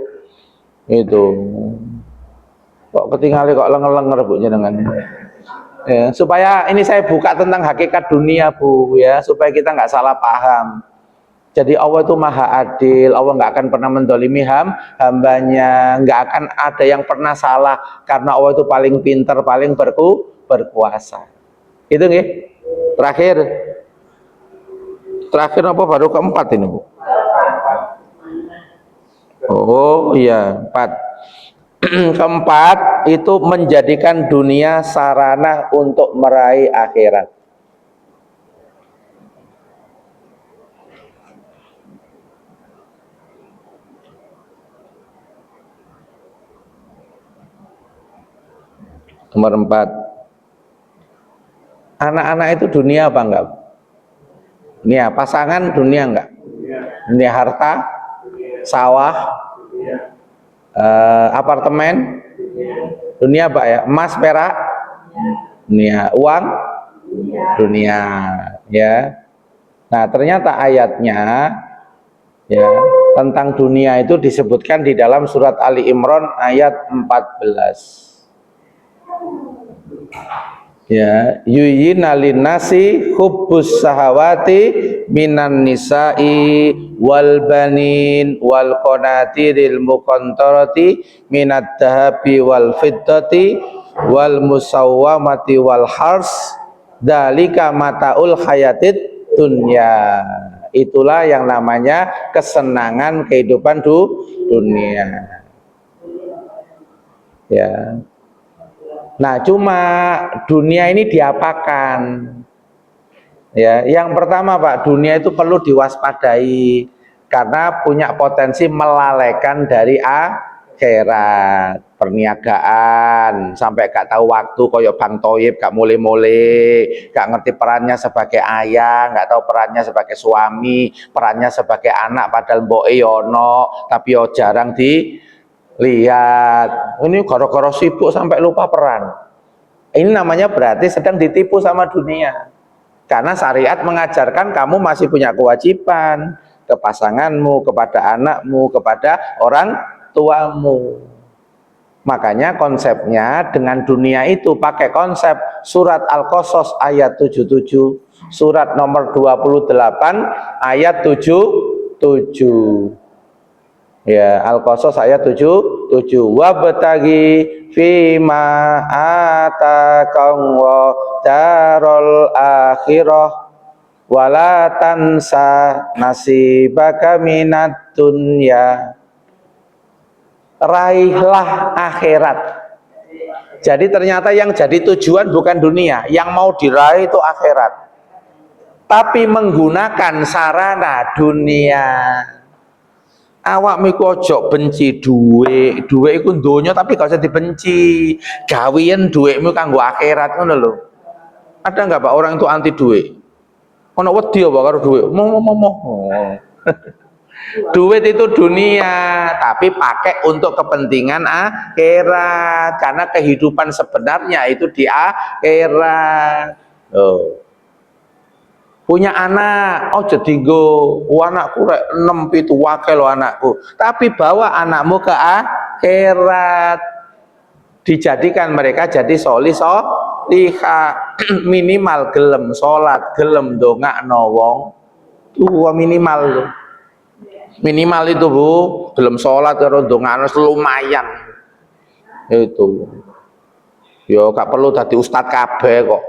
A: Itu. Kok ketinggalan kok lenger-lenger Bu jenengan. Ya, supaya ini saya buka tentang hakikat dunia Bu ya, supaya kita nggak salah paham. Jadi Allah itu maha adil, Allah nggak akan pernah mendolimi hambanya, nggak akan ada yang pernah salah, karena Allah itu paling pintar, paling berkuasa. Itu nih. Terakhir apa baru keempat ini Bu? Oh iya 4. Keempat itu menjadikan dunia sarana untuk meraih akhirat. Nomor 4, anak-anak itu dunia apa enggak? Dunia pasangan, dunia enggak? Dunia harta, sawah, apartemen, dunia apa ya? Emas, perak, dunia uang, dunia ya. Nah, ternyata ayatnya ya tentang dunia itu disebutkan di dalam surat Ali Imran ayat 14. Ya, yuyyina linnasi hubbus sahawati minan nisa'i wal banin wal qanatiril muqantarati minad dahabi wal fiddati wal musawwamati wal hars dzalika mataul hayatid dunya. Itulah yang namanya kesenangan kehidupan dunia. Ya. Nah, cuma dunia ini diapakan? Ya, yang pertama Pak, dunia itu perlu diwaspadai karena punya potensi melalaikan dari akhirat. Perniagaan sampai gak tahu waktu koyo Bang Toyib, gak mulai-mulai, gak ngerti perannya sebagai ayah, gak tahu perannya sebagai suami, perannya sebagai anak padahal mboke ono tapi yo jarang dilihat. Ini gara-gara sibuk sampai lupa peran. Ini namanya berarti sedang ditipu sama dunia. Karena syariat mengajarkan kamu masih punya kewajiban ke pasanganmu, kepada anakmu, kepada orang tuamu. Makanya konsepnya dengan dunia itu pakai konsep surat Al-Qasas ayat 77, surat nomor 28 ayat 77. Ya, Al-Qasas ayat 77. Wabtagi fima atakallahu darul akhirah wala tansa nasibaka minad dunya. Raihlah akhirat. Jadi ternyata yang jadi tujuan bukan dunia, yang mau diraih itu akhirat. Tapi menggunakan sarana dunia. Awak miku ojo benci duit iku donya tapi gak usah dibenci. Gawean duitmu kanggo akhirat ngono lho. Ada enggak Pak orang itu anti duit? Ono wedi apa karo duit? Duit itu dunia, tapi pakai untuk kepentingan akhirat. Karena kehidupan sebenarnya itu di akhirat. Oh. Punya anak, oh jadi anakku rek 6 pitu wakil lo anakku. Tapi bawa anakmu ke akhirat. Dijadikan mereka jadi solihah. Minimal gelem sholat, gelem dongakno wong. Minimal tuh. Minimal itu Bu, gelem sholat karo dongakno lumayan. Itu. Yo gak perlu dadi ustad kabeh kok.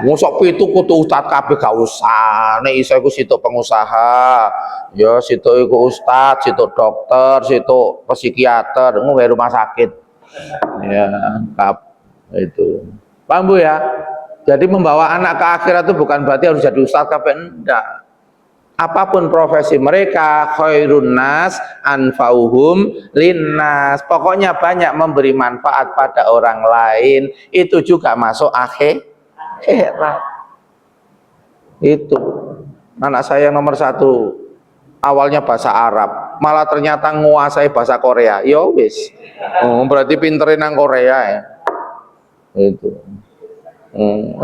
A: Mosok pitu kudu ustad kabeh gak usah. Nek iso iku situk pengusaha, ya situk iku ustad, situk dokter, situk psikiater, ngono rumah sakit. Ya, itu. Paham Bu ya? Jadi membawa anak ke akhirat itu bukan berarti harus jadi ustad kabeh, enggak. Apapun profesi mereka, khairun nas anfauhum linnas. Pokoknya banyak memberi manfaat pada orang lain, itu juga masuk akhirat. Itu anak saya yang nomor 1 awalnya bahasa Arab, malah ternyata menguasai bahasa Korea. Yo wis, berarti pinterin nang Korea ya. Itu.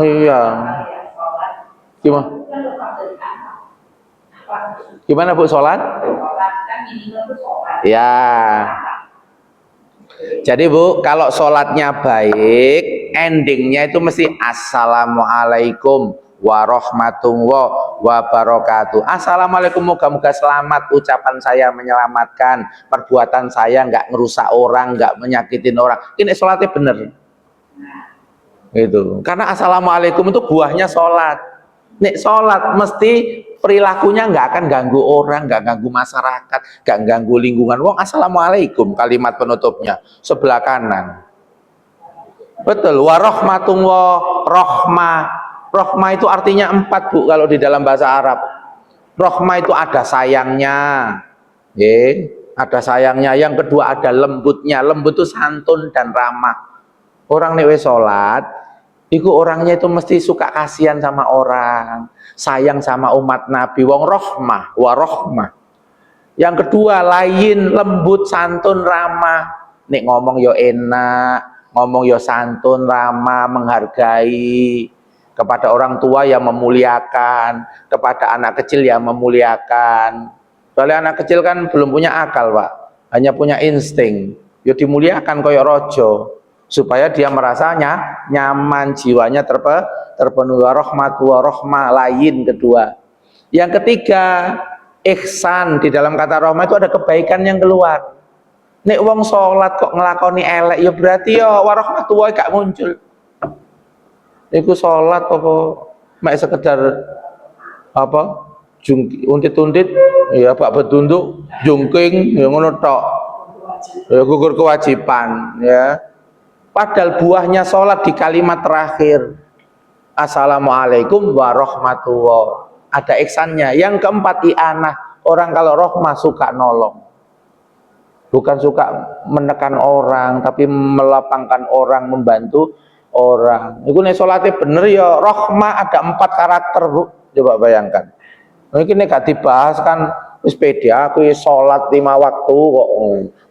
A: Iya. Gimana Bu sholat? Ya. Jadi Bu, kalau sholatnya baik, endingnya itu mesti assalamualaikum warahmatullahi wabarakatuh. Assalamualaikum, moga-moga selamat, ucapan saya menyelamatkan, perbuatan saya nggak ngerusak orang, nggak menyakitin orang. Ini sholatnya bener. Gitu. Karena assalamualaikum itu buahnya sholat. Nek sholat mesti perilakunya nggak akan ganggu orang, nggak ganggu masyarakat, nggak ganggu lingkungan. Wong assalamualaikum kalimat penutupnya sebelah kanan. Betul. Warahmatullah, rahmah. Rahmah itu artinya 4 Bu kalau di dalam bahasa Arab. Rahmah itu ada sayangnya, ada sayangnya. Yang kedua ada lembutnya. Lembut itu santun dan ramah. Orang nek wis sholat, iku orangnya itu mesti suka kasihan sama orang, sayang sama umat Nabi, wong rahmah, warahmah. Yang kedua lain, lembut, santun, ramah. Nek ngomong yo enak, ngomong yo santun, ramah, menghargai. kepada orang tua yang memuliakan, kepada anak kecil yang memuliakan. Soalnya anak kecil kan belum punya akal, Pak, hanya punya insting. Ya dimuliakan koyo rojo supaya dia merasanya nyaman, jiwanya terpenuhi. Rahmah lain kedua. Yang ketiga, ihsan. Di dalam kata rahmah itu ada kebaikan yang keluar. Nek wong sholat kok ngelakoni elek, ya berarti ya warahmatullahi gak muncul. Iku sholat apa mek sekedar apa untit-untit ya bak betunduk jungking ya ngono tok. Ya gugur kewajiban ya. Padahal buahnya sholat di kalimat terakhir. Assalamualaikum warahmatullahi. Ada ihsannya. Yang keempat, i'anah. Orang kalau rahmah suka nolong. Bukan suka menekan orang, tapi melapangkan orang, membantu orang. Itu nih sholatnya bener ya, rahmah ada 4 karakter, Bu. Coba bayangkan. Mungkin ini gak dibahas kan, wis pede aku sholat 5 waktu kok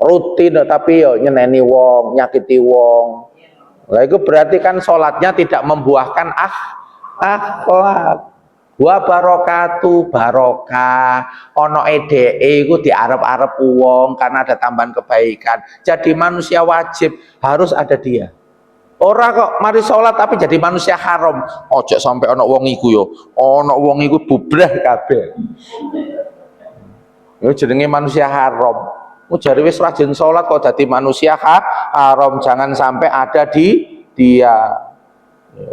A: rutin, tapi ya nyeneni wong, nyakiti wong. Lah itu berarti kan sholatnya tidak membuahkan akhlak. Wa barokatu barokah ono EDE itu diarep-arep wong karena ada tambahan kebaikan. Jadi manusia wajib harus ada dia. Orang kok mari sholat tapi jadi manusia haram. Ojo sampai ono wong iku yo. Ono wong iku bubrah kabeh. Yo jenenge manusia haram. Jare wis rajin sholat kok jadi manusia haram. Jangan sampai ada di dia.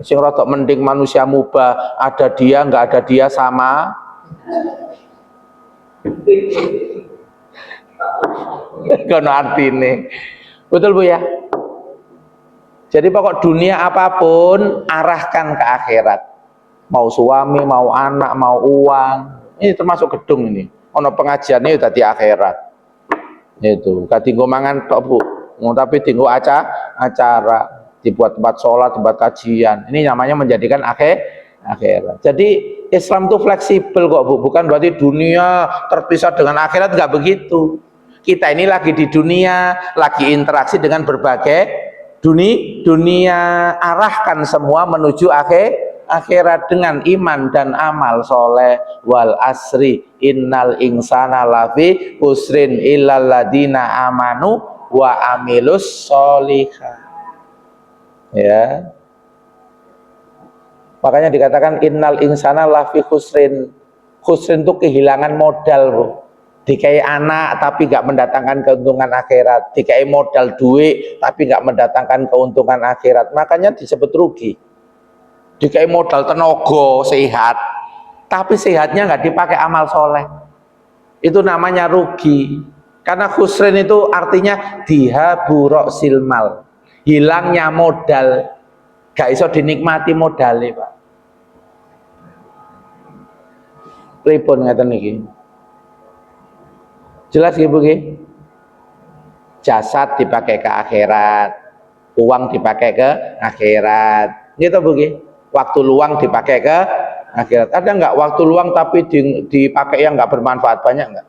A: Sing rada mending manusia mubah, ada dia nggak ada dia sama. Kono artine. Betul Bu ya? Jadi pokok dunia apapun arahkan ke akhirat. Mau suami, mau anak, mau uang. Ini termasuk gedung ini. Ono pengajiannya udah di akhirat. Itu katinggo mangan tok Bu. Tapi tinggo acara. Dibuat tempat sholat, tempat kajian. Ini namanya menjadikan akhirat. Jadi Islam itu fleksibel kok Bu. Bukan berarti dunia terpisah dengan akhirat, nggak begitu. Kita ini lagi di dunia, lagi interaksi dengan berbagai dunia. Arahkan semua menuju akhirat dengan iman dan amal soleh. Wal asri innal insana lafi khusrin illal ladina amanu wa amilus sholihah. Ya, makanya dikatakan innal insana lafi khusrin. Khusrin itu kehilangan modal Bu. Dikai anak tapi gak mendatangkan keuntungan akhirat, dikai modal duit tapi gak mendatangkan keuntungan akhirat, makanya disebut rugi. Dikai modal tenaga sehat tapi sehatnya gak dipakai amal soleh, itu namanya rugi. Karena khusrin itu artinya dihaburok silmal, hilangnya modal, gak iso dinikmati modalnya Pak. Pripun ngeten iki? Jelas gitu Bu? Jasad dipakai ke akhirat, uang dipakai ke akhirat. Gitu Bu? Waktu luang dipakai ke akhirat. Ada nggak waktu luang tapi dipakai yang nggak bermanfaat? Banyak nggak?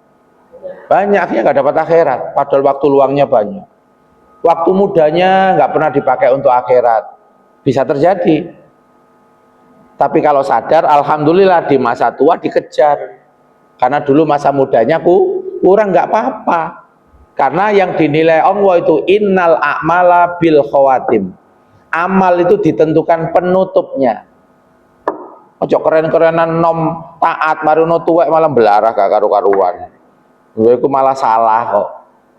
A: Banyaknya nggak dapat akhirat, padahal waktu luangnya banyak. Waktu mudanya nggak pernah dipakai untuk akhirat, bisa terjadi. Tapi kalau sadar, alhamdulillah di masa tua dikejar. Karena dulu masa mudanya kurang, nggak apa-apa. Karena yang dinilai Allah itu innal a'mala bil khawatim. Amal itu ditentukan penutupnya. Ojo keren-kerenan nom taat maruno tuwek malah belarah gak karu-karuan. Itu malah salah kok.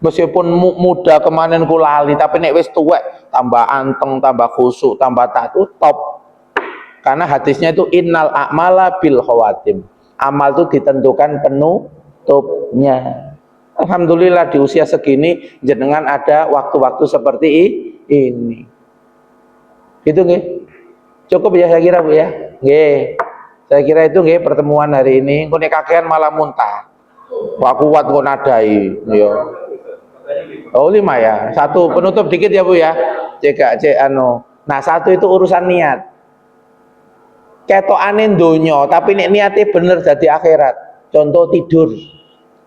A: Meskipun muda kemarin ku lali, tapi nek wis tuwek tambah anteng, tambah khusuk, tambah taat itu top. Karena hadisnya itu innal a'mala bil khawatim. Amal itu ditentukan penutupnya. Alhamdulillah di usia segini jenengan ada waktu-waktu seperti ini. Gitu nggih. Cukup ya saya kira Bu ya. Nggih. Saya kira itu nggih pertemuan hari ini. Engko nek kakean malah muntah. Wah kuat kok nadai ya. Oh 5 ya. Satu penutup dikit ya Bu ya. Cek anu. Nah, satu itu urusan niat. Ketokane donya, tapi nek niate bener dadi akhirat. Contoh tidur.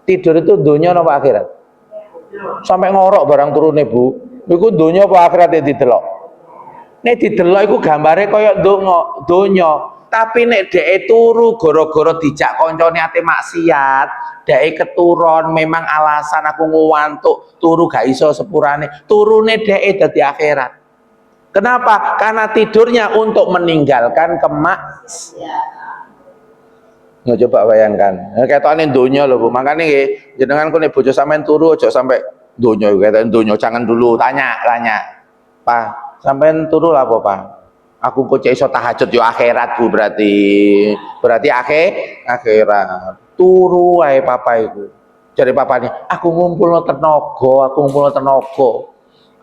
A: Tidur itu donya napa akhirat? Sampai ngorok barang turune Bu. Iku donya apa akhirat didelok? Nek didelok iku gambare kaya donya. Tapi nek dhek turu gara-gara dijak kancane ate maksiat, dhek keturon memang alasan aku ngantuk, turu gak iso sepurane. Turune dhek dadi akhirat. Kenapa? Karena tidurnya untuk meninggalkan Ya coba bayangkan. Ketokane donya lho, Bu. Makane nggih, jenengan kok nek bojo sampean turu aja sampai donya ketokane donya, jangan dulu tanya. Pak, sampean turu lah apa, Pak? Aku kok iso tahajud yo akhirat, Bu, berarti. Berarti akhirat. Turu wae papa iku. Jare papane, aku ngumpulno tenaga,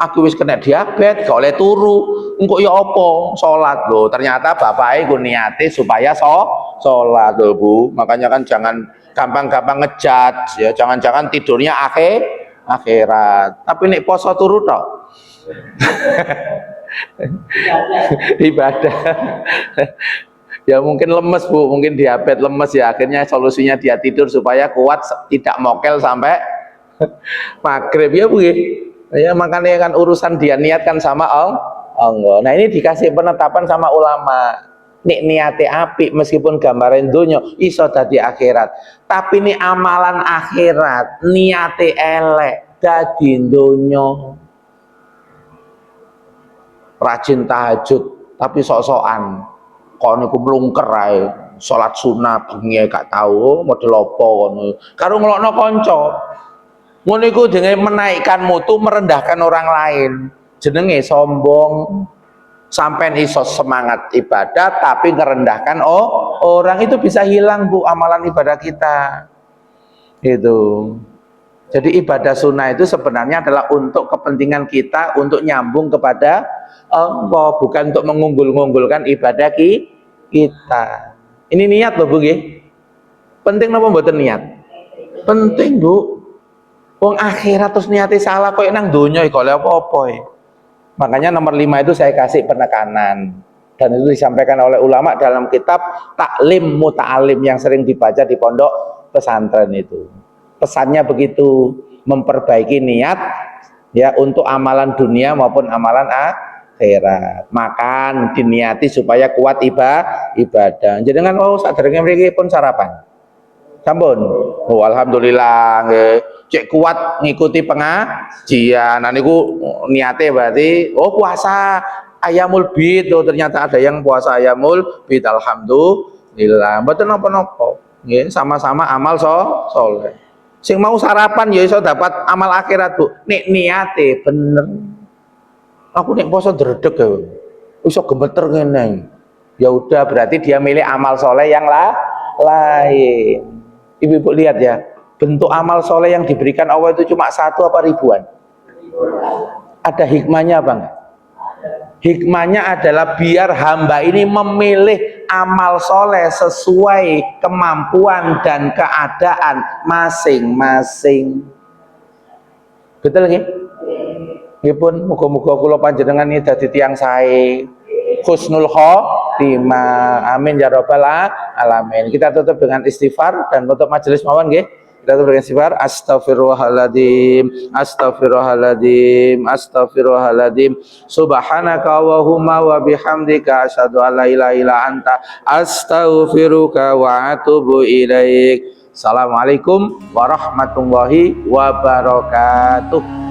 A: Aku wis kena diabetes, gak oleh turu. Engko ya apa? Salat lho. Ternyata bapake iku niate supaya salat lho, Bu. Makanya kan jangan gampang-gampang ngejudge ya. Jangan-jangan tidurnya akhirat. Tapi nek poso turu tok. Ibadah. Ya mungkin lemes, Bu, mungkin diabetes lemes ya. Akhirnya solusinya dia tidur supaya kuat, tidak mokel sampai maghrib ya, Bu. Ya makanya kan urusan dia niatkan sama Allah. Nah ini dikasih penetapan sama ulama. Nek niate apik meskipun gambaran dunya iso dadi akhirat. Tapi ini amalan akhirat niate elek dadi dunya. Rajin tahajud tapi sok-sokan. Kok niku mlungker ae. Salat sunah bengi gak tahu model apa ngono. Karo ngelokno kanca. Ngono iku jenenge menaikkan mutu, merendahkan orang lain. Jenenge sombong. Sampai iso semangat ibadah tapi ngerendahkan orang, itu bisa hilang, Bu, amalan ibadah kita. Itu. Jadi ibadah sunnah itu sebenarnya adalah untuk kepentingan kita, untuk nyambung kepada Allah, bukan untuk mengunggul-unggulkan ibadah kita. Ini niat loh, Bu, nggih. Penting napa mboten niat? Penting, Bu. Wong akhirat terus niati salah kok nang donya kok oleh apa-apa ya. Makanya nomor 5 itu saya kasih penekanan, dan itu disampaikan oleh ulama dalam kitab Taklim Muta'alim yang sering dibaca di pondok pesantren itu. Pesannya begitu, memperbaiki niat ya untuk amalan dunia maupun amalan akhirat. Makan diniati supaya kuat ibadah. Jadi kan sadurunge mriki pun sarapan. Sampun. Oh, alhamdulillah nggih. Cek kuat ngikuti pengajian. Nah niku niate berarti puasa Ayamul Bid. Oh, ternyata ada yang puasa Ayamul Bid. Alhamdulillah. Mboten napa-napa. Nggih, sama-sama amal soleh. Sing mau sarapan ya iso dapat amal akhirat, Bu. Nek niate bener. Aku nek poso dredeg ya. Iso gemeter ngene. Ya udah berarti dia milih amal soleh yang lain. Ibu-ibu lihat ya, bentuk amal soleh yang diberikan Allah itu cuma 1 apa ribuan? Ada hikmahnya Bang? Hikmahnya adalah biar hamba ini memilih amal soleh sesuai kemampuan dan keadaan masing-masing. Betul nggih? Nggih pun, muga-muga kula panjenengan ini dadi tiyang sae, husnul khotimah. Amin ya rabbal alamin. Kita tutup dengan istighfar dan tutup majelis mawon nggih. Kita tutup dengan istighfar. Astaghfirullahaladzim. Subhanaka Allahumma wa bihamdika asyhadu an la ilaha illa anta astaghfiruka wa atubu ilaik. Assalamualaikum warahmatullahi wabarakatuh.